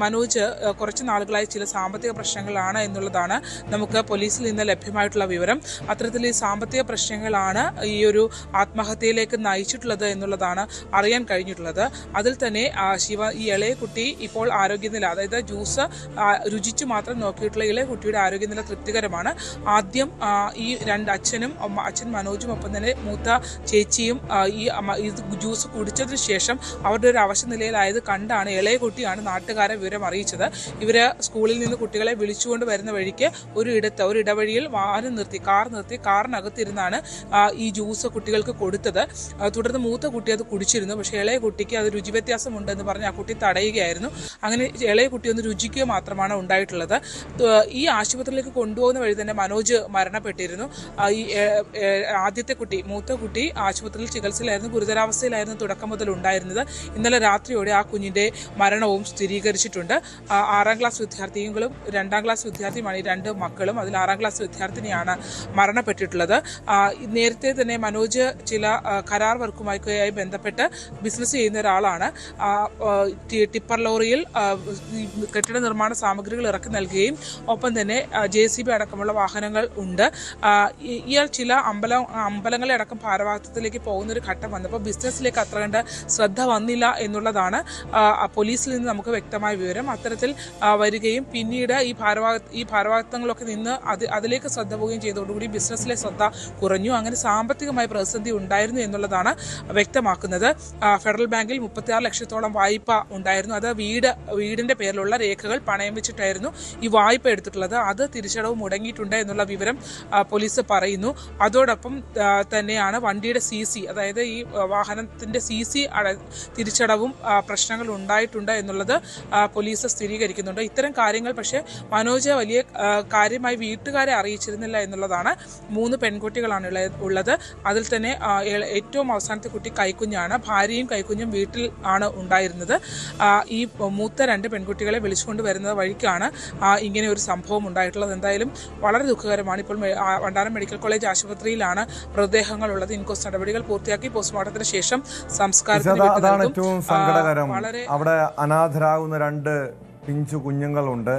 മനോജ് കുറച്ച് നാളുകളായി ചില സാമ്പത്തിക പ്രശ്നങ്ങളാണ് എന്നുള്ളതാണ് നമുക്ക് പോലീസിൽ നിന്ന് ലഭ്യമായിട്ടുള്ള വിവരം. അത്തരത്തിൽ ഈ സാമ്പത്തിക പ്രശ്നങ്ങളാണ് ഈ ഒരു ആത്മഹത്യയിലേക്ക് നയിച്ചിട്ടുള്ളത് എന്നുള്ളതാണ് അറിയാൻ കഴിഞ്ഞിട്ടുള്ളത്. അതിൽ തന്നെ ഈ ഇളയ കുട്ടി ഇപ്പോൾ ആരോഗ്യനില, അതായത് ജ്യൂസ് രുചിച്ചു മാത്രം നോക്കിയിട്ടുള്ള ഇളയ കുട്ടിയുടെ ആരോഗ്യനില തൃപ്തികരമാണ്. ആദ്യം ഈ 2 അച്ഛൻ മനോജും ഒപ്പം തന്നെ മൂത്ത ചേച്ചിയും ഈ ജ്യൂസ് കുടിച്ചതിന് ശേഷം അവരുടെ ഒരു അവശനിലയിലായത് കണ്ടാണ് ഇളയ കുട്ടിയാണ് നാട്ടുകാരെ വിവരം അറിയിച്ചത്. ഇവര് സ്കൂളിൽ നിന്ന് കുട്ടികളെ വിളിച്ചുകൊണ്ട് വരുന്ന വഴിക്ക് ഒരു ഇടവഴിയിൽ കാർ നിർത്തി കാറിനകത്തിരുന്നാണ് ഈ ജ്യൂസ് കുട്ടികൾക്ക് കൊടുത്തത്. തുടർന്ന് മൂത്ത കുട്ടി അത് കുടിച്ചിരുന്നു. പക്ഷേ ഇളയ കുട്ടിക്ക് അത് രുചി വ്യത്യാസമുണ്ടെന്ന് പറഞ്ഞ് ആ കുട്ടി തടയുകയായിരുന്നു. അങ്ങനെ ഇളയ കുട്ടി ഒന്ന് രുചിക്കുക മാത്രമാണ് ഉണ്ടായിട്ടുള്ളത്. ഈ ആശുപത്രിയിലേക്ക് കൊണ്ടുപോകുന്ന വഴി തന്നെ മനോജ് മരണപ്പെട്ടിരുന്നു. ഈ ആദ്യത്തെ കുട്ടി, മൂത്ത കുട്ടി ആശുപത്രിയിൽ ചികിത്സയിലായിരുന്നു. ഗുരുതരാവസ്ഥയിലായിരുന്നു തുടക്കം മുതൽ ഉണ്ടായിരുന്നത്. ഇന്നലെ രാത്രിയോടെ ആ കുഞ്ഞിന്റെ മരണവും സ്ഥിരീകരിച്ചിട്ടുണ്ട്. 6ാം ക്ലാസ് വിദ്യാർത്ഥികളും 2ാം ക്ലാസ് വിദ്യാർത്ഥിയുമാണ് ഈ 2 മക്കളും. അതിൽ 6ാം ക്ലാസ് വിദ്യാർത്ഥിനിയാണ് മരണപ്പെട്ടിട്ടുള്ളത്. നേരത്തെ തന്നെ മനോജ് ചില കരാർ വർക്കുമായി ബന്ധപ്പെട്ട് ബിസിനസ് ചെയ്യുന്ന ഒരാളാണ്. ടിപ്പർ ലോറിയിൽ കെട്ടിട നിർമ്മാണ സാമഗ്രികൾ ഇറക്കി നൽകുകയും ഒപ്പം തന്നെ JCB അടക്കമുള്ള വാഹനങ്ങൾ ഉണ്ട്. ഇയാൾ ചില അമ്പലങ്ങളെ അടക്കം ഭാരവാഹിത്വത്തിലേക്ക് പോകുന്നൊരു ഘട്ടം വന്നപ്പോൾ ബിസിനസ്സിലേക്ക് അത്ര കണ്ട് ശ്രദ്ധ വന്നില്ല എന്നുള്ളതാണ് പോലീസിൽ നിന്ന് നമുക്ക് വ്യക്തമായ വിവരം. അത്തരത്തിൽ വരികയും പിന്നീട് ഈ ഭാരവാഹിത്വങ്ങളൊക്കെ നിന്ന് അതിലേക്ക് ശ്രദ്ധ പോവുകയും ചെയ്തതോടുകൂടി ബിസിനസ്സിലെ ശ്രദ്ധ കുറഞ്ഞു. അങ്ങനെ സാമ്പത്തികമായ പ്രതിസന്ധി ഉണ്ടായിരുന്നു എന്നുള്ളതാണ് വ്യക്തമാക്കുന്നത്. ഫെഡറൽ ബാങ്കിൽ 36 ലക്ഷത്തോളം വായ്പ ഉണ്ടായിരുന്നു. അത് വീടിന്റെ പേരിലുള്ള രേഖകൾ പണയം വെച്ചിട്ടായിരുന്നു ഈ വായ്പ എടുത്തിട്ടുള്ളത്. അത് തിരിച്ചടവ് മുടങ്ങിയിട്ടുണ്ട് എന്നുള്ള വിവരം പോലീസ് പറയുന്നു. അതോടൊപ്പം തന്നെയാണ് വണ്ടിയുടെ CC, അതായത് ഈ വാഹനത്തിന്റെ CC തിരിച്ചടവും പ്രശ്നങ്ങൾ ഉണ്ടായിട്ടുണ്ട് എന്നുള്ളത് പോലീസ് സ്ഥിരീകരിക്കുന്നുണ്ട്. ഇത്തരം കാര്യങ്ങൾ പക്ഷേ മനോജ് വലിയ കാര്യമായി വീട്ടുകാരെ അറിയിച്ചിരുന്നില്ല എന്നുള്ളതാണ്. 3 പെൺകുട്ടികളാണ് ഉള്ളത്. അതിൽ തന്നെ ഏറ്റവും അവസാനത്തെ കുട്ടി കൈക്കുഞ്ഞാണ്. ഭാര്യയും കൈക്കുഞ്ഞും വീട്ടിൽ ആണ് ഉണ്ടായിരുന്നത്. ഈ മൂത്ത 2 പെൺകുട്ടികളെ വിളിച്ചുകൊണ്ട് വരുന്നത് വഴിക്കാണ് ഇങ്ങനെ ഒരു സംഭവം ഉണ്ടായിട്ടുള്ളത്. എന്തായാലും വളരെ ദുഃഖകരമാണ്. ഇപ്പോൾ വണ്ടാനം മെഡിക്കൽ കോളേജ് ആശുപത്രിയിലാണ് മൃതദേഹങ്ങൾ ഉള്ളത്. ഇൻക്വസ്റ്റ് നടപടികൾ പൂർത്തിയാക്കി പോസ്റ്റ്മോർട്ടത്തിന് ശേഷം സംസ്കാരത്തിന് അതാണ് ഏറ്റവും സങ്കടകരം. അവിടെ അനാഥരാകുന്ന 2 പിഞ്ചു കുഞ്ഞുങ്ങളുണ്ട്,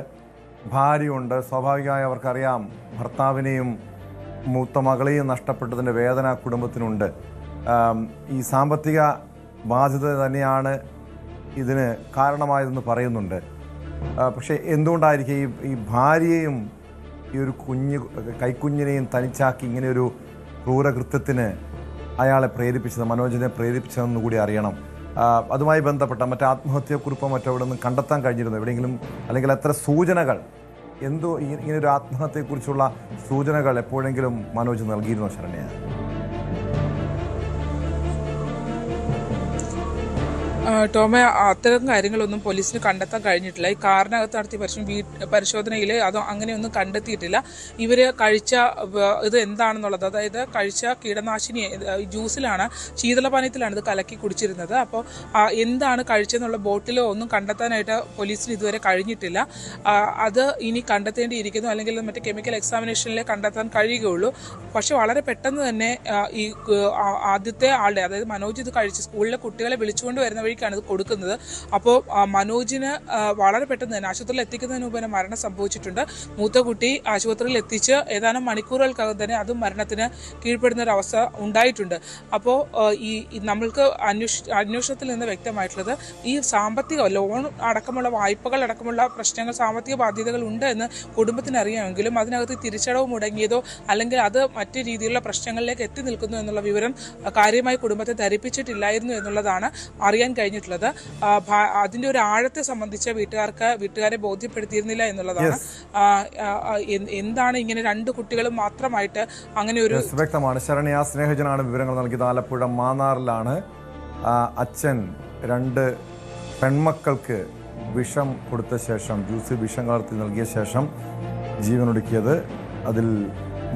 ഭാര്യയുണ്ട്. സ്വാഭാവികമായി അവർക്കറിയാം ഭർത്താവിനെയും മൂത്ത മകളെയും നഷ്ടപ്പെട്ടതിൻ്റെ വേദന കുടുംബത്തിനുണ്ട്. ഈ സാമ്പത്തിക ബാധ്യത തന്നെയാണ് ഇതിന് കാരണമായതെന്ന് പറയുന്നുണ്ട്. പക്ഷേ എന്തുകൊണ്ടായിരിക്കും ഈ ഭാര്യയെയും ഈ ഒരു കൈക്കുഞ്ഞിനെയും തനിച്ചാക്കി ഇങ്ങനെയൊരു ക്രൂരകൃത്യത്തിന് അയാളെ പ്രേരിപ്പിച്ചത്, മനോജിനെ പ്രേരിപ്പിച്ചതെന്ന് കൂടി അറിയണം. അതുമായി ബന്ധപ്പെട്ട മറ്റേ ആത്മഹത്യക്കുറിപ്പോ മറ്റോ ഇവിടെ നിന്ന് കണ്ടെത്താൻ കഴിഞ്ഞിരുന്നു എവിടെയെങ്കിലും? അല്ലെങ്കിൽ അത്ര സൂചനകൾ, എന്തോ ഇങ്ങനൊരു ആത്മഹത്യയെക്കുറിച്ചുള്ള സൂചനകൾ എപ്പോഴെങ്കിലും മനോജ് നൽകിയിരുന്നോ ശരണ്യ? ടോമ, അത്തരം കാര്യങ്ങളൊന്നും പോലീസിന് കണ്ടെത്താൻ കഴിഞ്ഞിട്ടില്ല. ഈ കാറിനകത്ത് നടത്തിയ പരിശോധനയിൽ അത് അങ്ങനെയൊന്നും കണ്ടെത്തിയിട്ടില്ല. ഇവർ കഴിച്ച ഇത് എന്താണെന്നുള്ളത്, അതായത് കഴിച്ച കീടനാശിനി ജ്യൂസിലാണ്, ശീതളപാനീയത്തിലാണ് ഇത് കലക്കി കുടിച്ചിരുന്നത്. അപ്പോൾ എന്താണ് കഴിച്ചതെന്നുള്ള ബോട്ടിലോ ഒന്നും കണ്ടെത്താനായിട്ട് പോലീസിന് ഇതുവരെ കഴിഞ്ഞിട്ടില്ല. അത് ഇനി കണ്ടെത്തേണ്ടിയിരിക്കുന്നു, അല്ലെങ്കിൽ മറ്റേ കെമിക്കൽ എക്സാമിനേഷനിലെ കണ്ടെത്താൻ കഴിയുകയുള്ളൂ. പക്ഷെ വളരെ പെട്ടെന്ന് തന്നെ ഈ ആദ്യത്തെ ആളുടെ, അതായത് മനോജ് ഇത് കഴിച്ച് സ്കൂളിലെ കുട്ടികളെ വിളിച്ചുകൊണ്ട് വരുന്ന വഴിക്കാണ് ഇത് കൊടുക്കുന്നത്. അപ്പോൾ മനോജിന് വളരെ പെട്ടെന്ന് തന്നെ ആശുപത്രിയിൽ എത്തിക്കുന്നതിന് മുമ്പ് തന്നെ മരണം സംഭവിച്ചിട്ടുണ്ട്. മൂത്ത കുട്ടി ആശുപത്രിയിൽ എത്തിച്ച് ഏതാനും മണിക്കൂറുകൾക്കകം തന്നെ അതും മരണത്തിന് കീഴ്പ്പെടുന്ന ഒരു അവസ്ഥ ഉണ്ടായിട്ടുണ്ട്. അപ്പോൾ ഈ നമ്മൾക്ക് അന്വേഷണത്തിൽ നിന്ന് വ്യക്തമായിട്ടുള്ളത് ഈ സാമ്പത്തിക ലോൺ അടക്കമുള്ള വായ്പകൾ അടക്കമുള്ള പ്രശ്നങ്ങൾ, സാമ്പത്തിക ബാധ്യതകൾ ഉണ്ട് എന്ന് കുടുംബത്തിന് അറിയാമെങ്കിലും അതിനകത്ത് തിരിച്ചടവ് മുടങ്ങിയതോ അല്ലെങ്കിൽ അത് മറ്റു രീതിയിലുള്ള പ്രശ്നങ്ങളിലേക്ക് എത്തി നിൽക്കുന്നു എന്നുള്ള വിവരം കാര്യമായി കുടുംബത്തെ ധരിപ്പിച്ചിട്ടില്ലായിരുന്നു എന്നുള്ളതാണ് അറിയാൻ കഴിഞ്ഞിട്ടുള്ളത്. അതിന്റെ ഒരു ആഴത്തെ സംബന്ധിച്ച് വീട്ടുകാരെ ബോധ്യപ്പെടുത്തിയിരുന്നില്ല എന്നുള്ളതാണ്. എന്താണ് ഇങ്ങനെ രണ്ട് കുട്ടികളും മാത്രമായിട്ട് അങ്ങനെ ഒരു വ്യക്തമാണ്. ശരണ്യ സ്നേഹജനാണ് വിവരങ്ങൾ നൽകിയത്. ആലപ്പുഴ മാന്നാറിലാണ് അച്ഛൻ 2 പെൺമക്കൾക്ക് വിഷം കൊടുത്ത ശേഷം, ജ്യൂസ് വിഷം കലർത്തി നൽകിയ ശേഷം ജീവനൊടുക്കിയത്. അതിൽ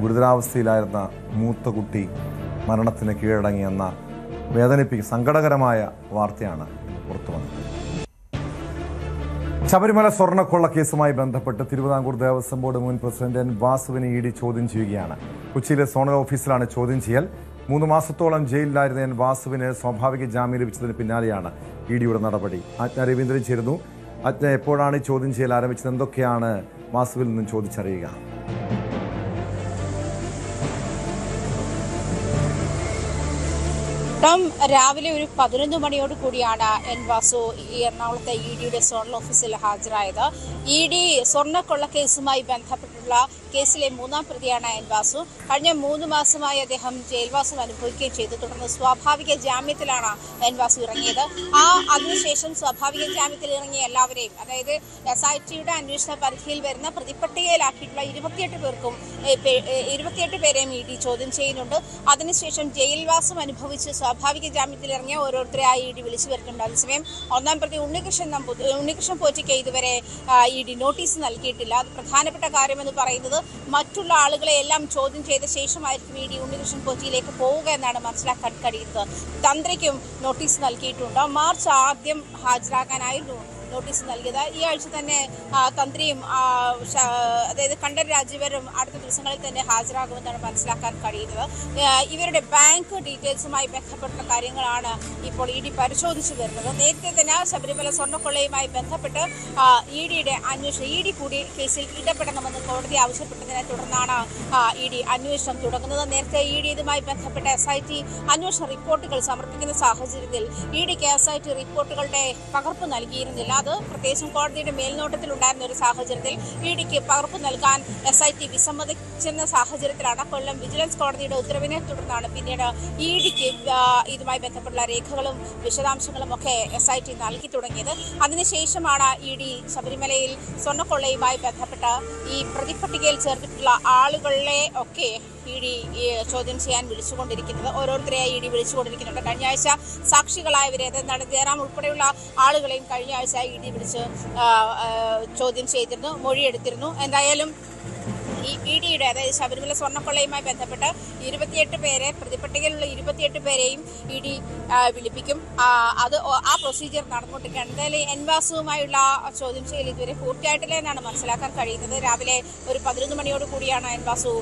ഗുരുതരാവസ്ഥയിലായിരുന്ന മൂത്ത കുട്ടി മരണത്തിന് കീഴടങ്ങിയെന്ന സങ്കടകരമായ വാർത്തയാണ് പുറത്തു വന്നത്. ശബരിമല സ്വർണ്ണക്കൊള്ള കേസുമായി ബന്ധപ്പെട്ട് തിരുവിതാംകൂർ ദേവസ്വം ബോർഡ് മുൻ പ്രസിഡന്റ് എൻ വാസുവിനെ ED ചോദ്യം ചെയ്യുകയാണ്. കൊച്ചിയിലെ സോണൽ ഓഫീസിലാണ് ചോദ്യം ചെയ്യൽ. 3 മാസത്തോളം ജയിലിലായിരുന്ന എൻ വാസുവിന് സ്വാഭാവിക ജാമ്യം ലഭിച്ചതിന് പിന്നാലെയാണ് EDയുടെ നടപടി. ആജ്ഞ രവീന്ദ്രൻ ചേരുന്നു. ആജ്ഞ, എപ്പോഴാണ് ഈ ചോദ്യം ചെയ്യൽ ആരംഭിച്ചത്? എന്തൊക്കെയാണ് വാസുവിൽ നിന്നും ചോദിച്ചറിയുക? രാവിലെ ഒരു 11 മണിയോട് കൂടിയാണ് എൻ വാസു എറണാകുളത്തെ EDയുടെ സോണൽ ഓഫീസിൽ ഹാജരായത്. ED സ്വർണ്ണക്കൊള്ള കേസുമായി ബന്ധപ്പെട്ടുള്ള കേസിലെ 3ാം പ്രതിയാണ് എൻ വാസു. കഴിഞ്ഞ 3 മാസമായി അദ്ദേഹം ജയിൽവാസം അനുഭവിക്കുകയും ചെയ്തു. തുടർന്ന് സ്വാഭാവിക ജാമ്യത്തിലാണ് എൻ വാസു ഇറങ്ങിയത്. അതിനുശേഷം സ്വാഭാവിക ജാമ്യത്തിൽ ഇറങ്ങിയ എല്ലാവരെയും, അതായത് SITയുടെ അന്വേഷണ പരിധിയിൽ വരുന്ന പ്രതിപട്ടികയിലാക്കിയിട്ടുള്ള 28 പേരെയും ED ചോദ്യം ചെയ്യുന്നുണ്ട്. അതിനുശേഷം ജയിൽവാസം അനുഭവിച്ച് സ്വാഭാവിക ജാമ്യത്തിൽ ഇറങ്ങിയ ഓരോരുത്തരെയായി ED വിളിച്ചു വരുന്നുണ്ട്. അതേസമയം 1ാം പ്രതി ഉണ്ണികൃഷ്ണൻ പോറ്റിക്ക് ഇതുവരെ ED നോട്ടീസ് നൽകിയിട്ടില്ല. അത് പ്രധാനപ്പെട്ട കാര്യമെന്ന് പറയുന്നത് മറ്റുള്ള ആളുകളെ എല്ലാം ചോദ്യം ചെയ്ത ശേഷമായിരിക്കും ED ഉണ്ണികൃഷ്ണൻ പോറ്റിയിലേക്ക് പോവുക എന്നാണ് മനസ്സിലാക്കാൻ കഴിയുന്നത്. തന്ത്രിക്കും നോട്ടീസ് നൽകിയിട്ടുണ്ട്. മാർച്ച് 1 ഹാജരാകാനായിരുന്നു നോട്ടീസ് നൽകിയത്. ഈ ആഴ്ച തന്നെ തന്ത്രിയും അതായത് കണ്ഠരര് രാജീവരും അടുത്ത ദിവസങ്ങളിൽ തന്നെ ഹാജരാകുമെന്നാണ് മനസ്സിലാക്കാൻ കഴിയുന്നത്. ഇവരുടെ ബാങ്ക് ഡീറ്റെയിൽസുമായി ബന്ധപ്പെട്ട കാര്യങ്ങളാണ് ഇപ്പോൾ ED പരിശോധിച്ചു വരുന്നത്. നേരത്തെ തന്നെ ശബരിമല സ്വർണ്ണക്കൊള്ളയുമായി ബന്ധപ്പെട്ട് EDയുടെ അന്വേഷണം, ED കൂടി കേസിൽ ഇടപെടണമെന്ന് കോടതി ആവശ്യപ്പെട്ടതിനെ തുടർന്നാണ് ED അന്വേഷണം തുടങ്ങുന്നത്. നേരത്തെ ED ഇതുമായി ബന്ധപ്പെട്ട SIT അന്വേഷണ റിപ്പോർട്ടുകൾ സമർപ്പിക്കുന്ന സാഹചര്യത്തിൽ EDക്ക് SIT റിപ്പോർട്ടുകളുടെ പകർപ്പ് നൽകിയിരുന്നില്ല. അത് പ്രത്യേകിച്ചും കോടതിയുടെ മേൽനോട്ടത്തിലുണ്ടായിരുന്ന ഒരു സാഹചര്യത്തിൽ EDക്ക് പകർപ്പ് നൽകാൻ SIT വിസമ്മതിച്ചെന്ന സാഹചര്യത്തിലാണ് കൊല്ലം വിജിലൻസ് കോടതിയുടെ ഉത്തരവിനെ തുടർന്നാണ് പിന്നീട് EDക്ക് ഇതുമായി ബന്ധപ്പെട്ടുള്ള രേഖകളും വിശദാംശങ്ങളും ഒക്കെ SIT നൽകി തുടങ്ങിയത്. അതിനുശേഷമാണ് ED ശബരിമലയിൽ സ്വർണ്ണക്കൊള്ളയുമായി ബന്ധപ്പെട്ട ഈ പ്രതിപട്ടികയിൽ ചേർത്തിട്ടുള്ള ആളുകളെ ഒക്കെ ED ചോദ്യം ചെയ്യാൻ വിളിച്ചുകൊണ്ടിരിക്കുന്നത്. ഓരോരുത്തരെയായി ED വിളിച്ചുകൊണ്ടിരിക്കുന്നുണ്ട്. കഴിഞ്ഞ ആഴ്ച സാക്ഷികളായവരെ, അതെന്താണ് ജയറാം ഉൾപ്പെടെയുള്ള ആളുകളെയും കഴിഞ്ഞ ആഴ്ച ED വിളിച്ച് ചോദ്യം ചെയ്തിരുന്നു, മൊഴിയെടുത്തിരുന്നു. എന്തായാലും ഈ EDയുടെ, അതായത് ശബരിമല സ്വർണ്ണക്കൊള്ളയുമായി ബന്ധപ്പെട്ട് 28 പേരെ, പ്രതിപട്ടികയിലുള്ള 28 പേരെയും ED വിളിപ്പിക്കും. അത് ആ പ്രൊസീജിയർ നടന്നുകൊണ്ടിരിക്കുകയാണ്. എന്തായാലും എൻ വാസുവുമായുള്ള ചോദ്യം ചെയ്യൽ ഇതുവരെ പൂർത്തിയായിട്ടില്ല എന്നാണ് മനസ്സിലാക്കാൻ കഴിയുന്നത്. രാവിലെ ഒരു 11 മണിയോട് കൂടിയാണ് എൻ വാസു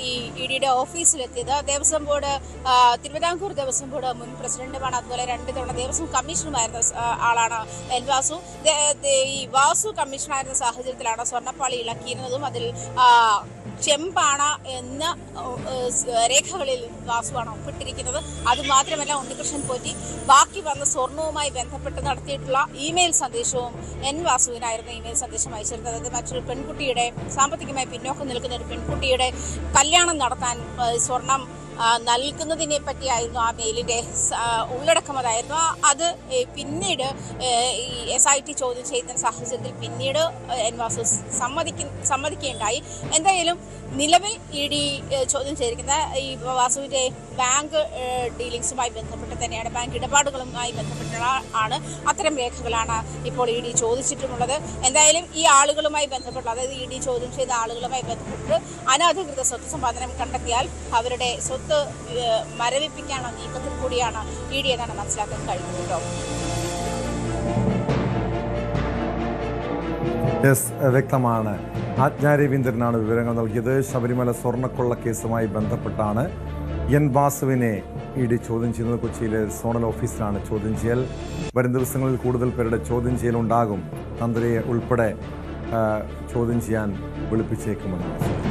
ഈ EDയുടെ ഓഫീസിലെത്തിയത്. ദേവസ്വം ബോർഡ്, തിരുവിതാംകൂർ ദേവസ്വം ബോർഡ് മുൻ പ്രസിഡന്റുമാണ്. അതുപോലെ 2 തവണ ദേവസ്വം കമ്മീഷണറുമായിരുന്ന ആളാണ് എൻ വാസു. ഈ വാസു കമ്മീഷണറായിരുന്ന സാഹചര്യത്തിലാണ് സ്വർണ്ണപ്പാളി ഇളക്കിയിരുന്നതും അതിൽ ചെമ്പാണ് എന്ന രേഖകളിൽ വാസുവാണ് ഒപ്പിട്ടിരിക്കുന്നത്. അതുമാത്രമല്ല, ഉണ്ണികൃഷ്ണൻ പോറ്റി ബാക്കി വന്ന സ്വർണവുമായി ബന്ധപ്പെട്ട് നടത്തിയിട്ടുള്ള ഇമെയിൽ സന്ദേശവും എൻ വാസുവിനായിരുന്നു ഇമെയിൽ സന്ദേശം അയച്ചിരുന്നത്. അത് മറ്റൊരു പെൺകുട്ടിയുടെ, സാമ്പത്തികമായി പിന്നോക്കം നിൽക്കുന്ന ഒരു പെൺകുട്ടിയുടെ കല്യാണം നടത്താൻ സ്വർണം നൽകുന്നതിനെ പറ്റിയായിരുന്നു ആ മെയിലിന്റെ ഉള്ളടക്കം. അതായിരുന്നു അത് പിന്നീട് ഈ SIT ചോദ്യം ചെയ്യുന്ന സാഹചര്യത്തിൽ പിന്നീട് എൻ വാസു സമ്മതിക്കുകയുണ്ടായി. എന്തായാലും നിലവിൽ ED ചോദ്യം ചെയ്തിരിക്കുന്ന ഈ വാസുവിന്റെ ബാങ്ക് ഡീലിങ്സുമായി ബന്ധപ്പെട്ട് തന്നെയാണ്, ബാങ്ക് ഇടപാടുകളുമായി ബന്ധപ്പെട്ടാണ് അത്തരം രേഖകളാണ് ഇപ്പോൾ ED ചോദിച്ചിട്ടുമുള്ളത്. എന്തായാലും ഈ ആളുകളുമായി ബന്ധപ്പെട്ട്, അതായത് ED ചോദ്യം ചെയ്ത ആളുകളുമായി ബന്ധപ്പെട്ട് അനധികൃത സ്വത്ത് സമ്പാദനം കണ്ടെത്തിയാൽ അവരുടെ സ്വത്ത് മരവിപ്പിക്കാനുള്ള നീക്കത്തിൽ കൂടിയാണ് ED എന്നാണ് മനസ്സിലാക്കാൻ കഴിയുന്നത് കേട്ടോ. വ്യക്തമാണ്. ആജ്ഞ രവീന്ദ്രനാണ് വിവരങ്ങൾ നൽകിയത്. ശബരിമല സ്വർണ്ണക്കൊള്ള കേസുമായി ബന്ധപ്പെട്ടാണ് എൻ വാസുവിനെ ED ചോദ്യം ചെയ്യുന്നത്. കൊച്ചിയിലെ സോണൽ ഓഫീസിലാണ് ചോദ്യം ചെയ്യൽ. വരും ദിവസങ്ങളിൽ കൂടുതൽ പേരുടെ ചോദ്യം ചെയ്യലുണ്ടാകും. തന്ത്രിയെ ഉൾപ്പെടെ ചോദ്യം ചെയ്യാൻ വിളിപ്പിച്ചേക്കുമെന്നാണ്.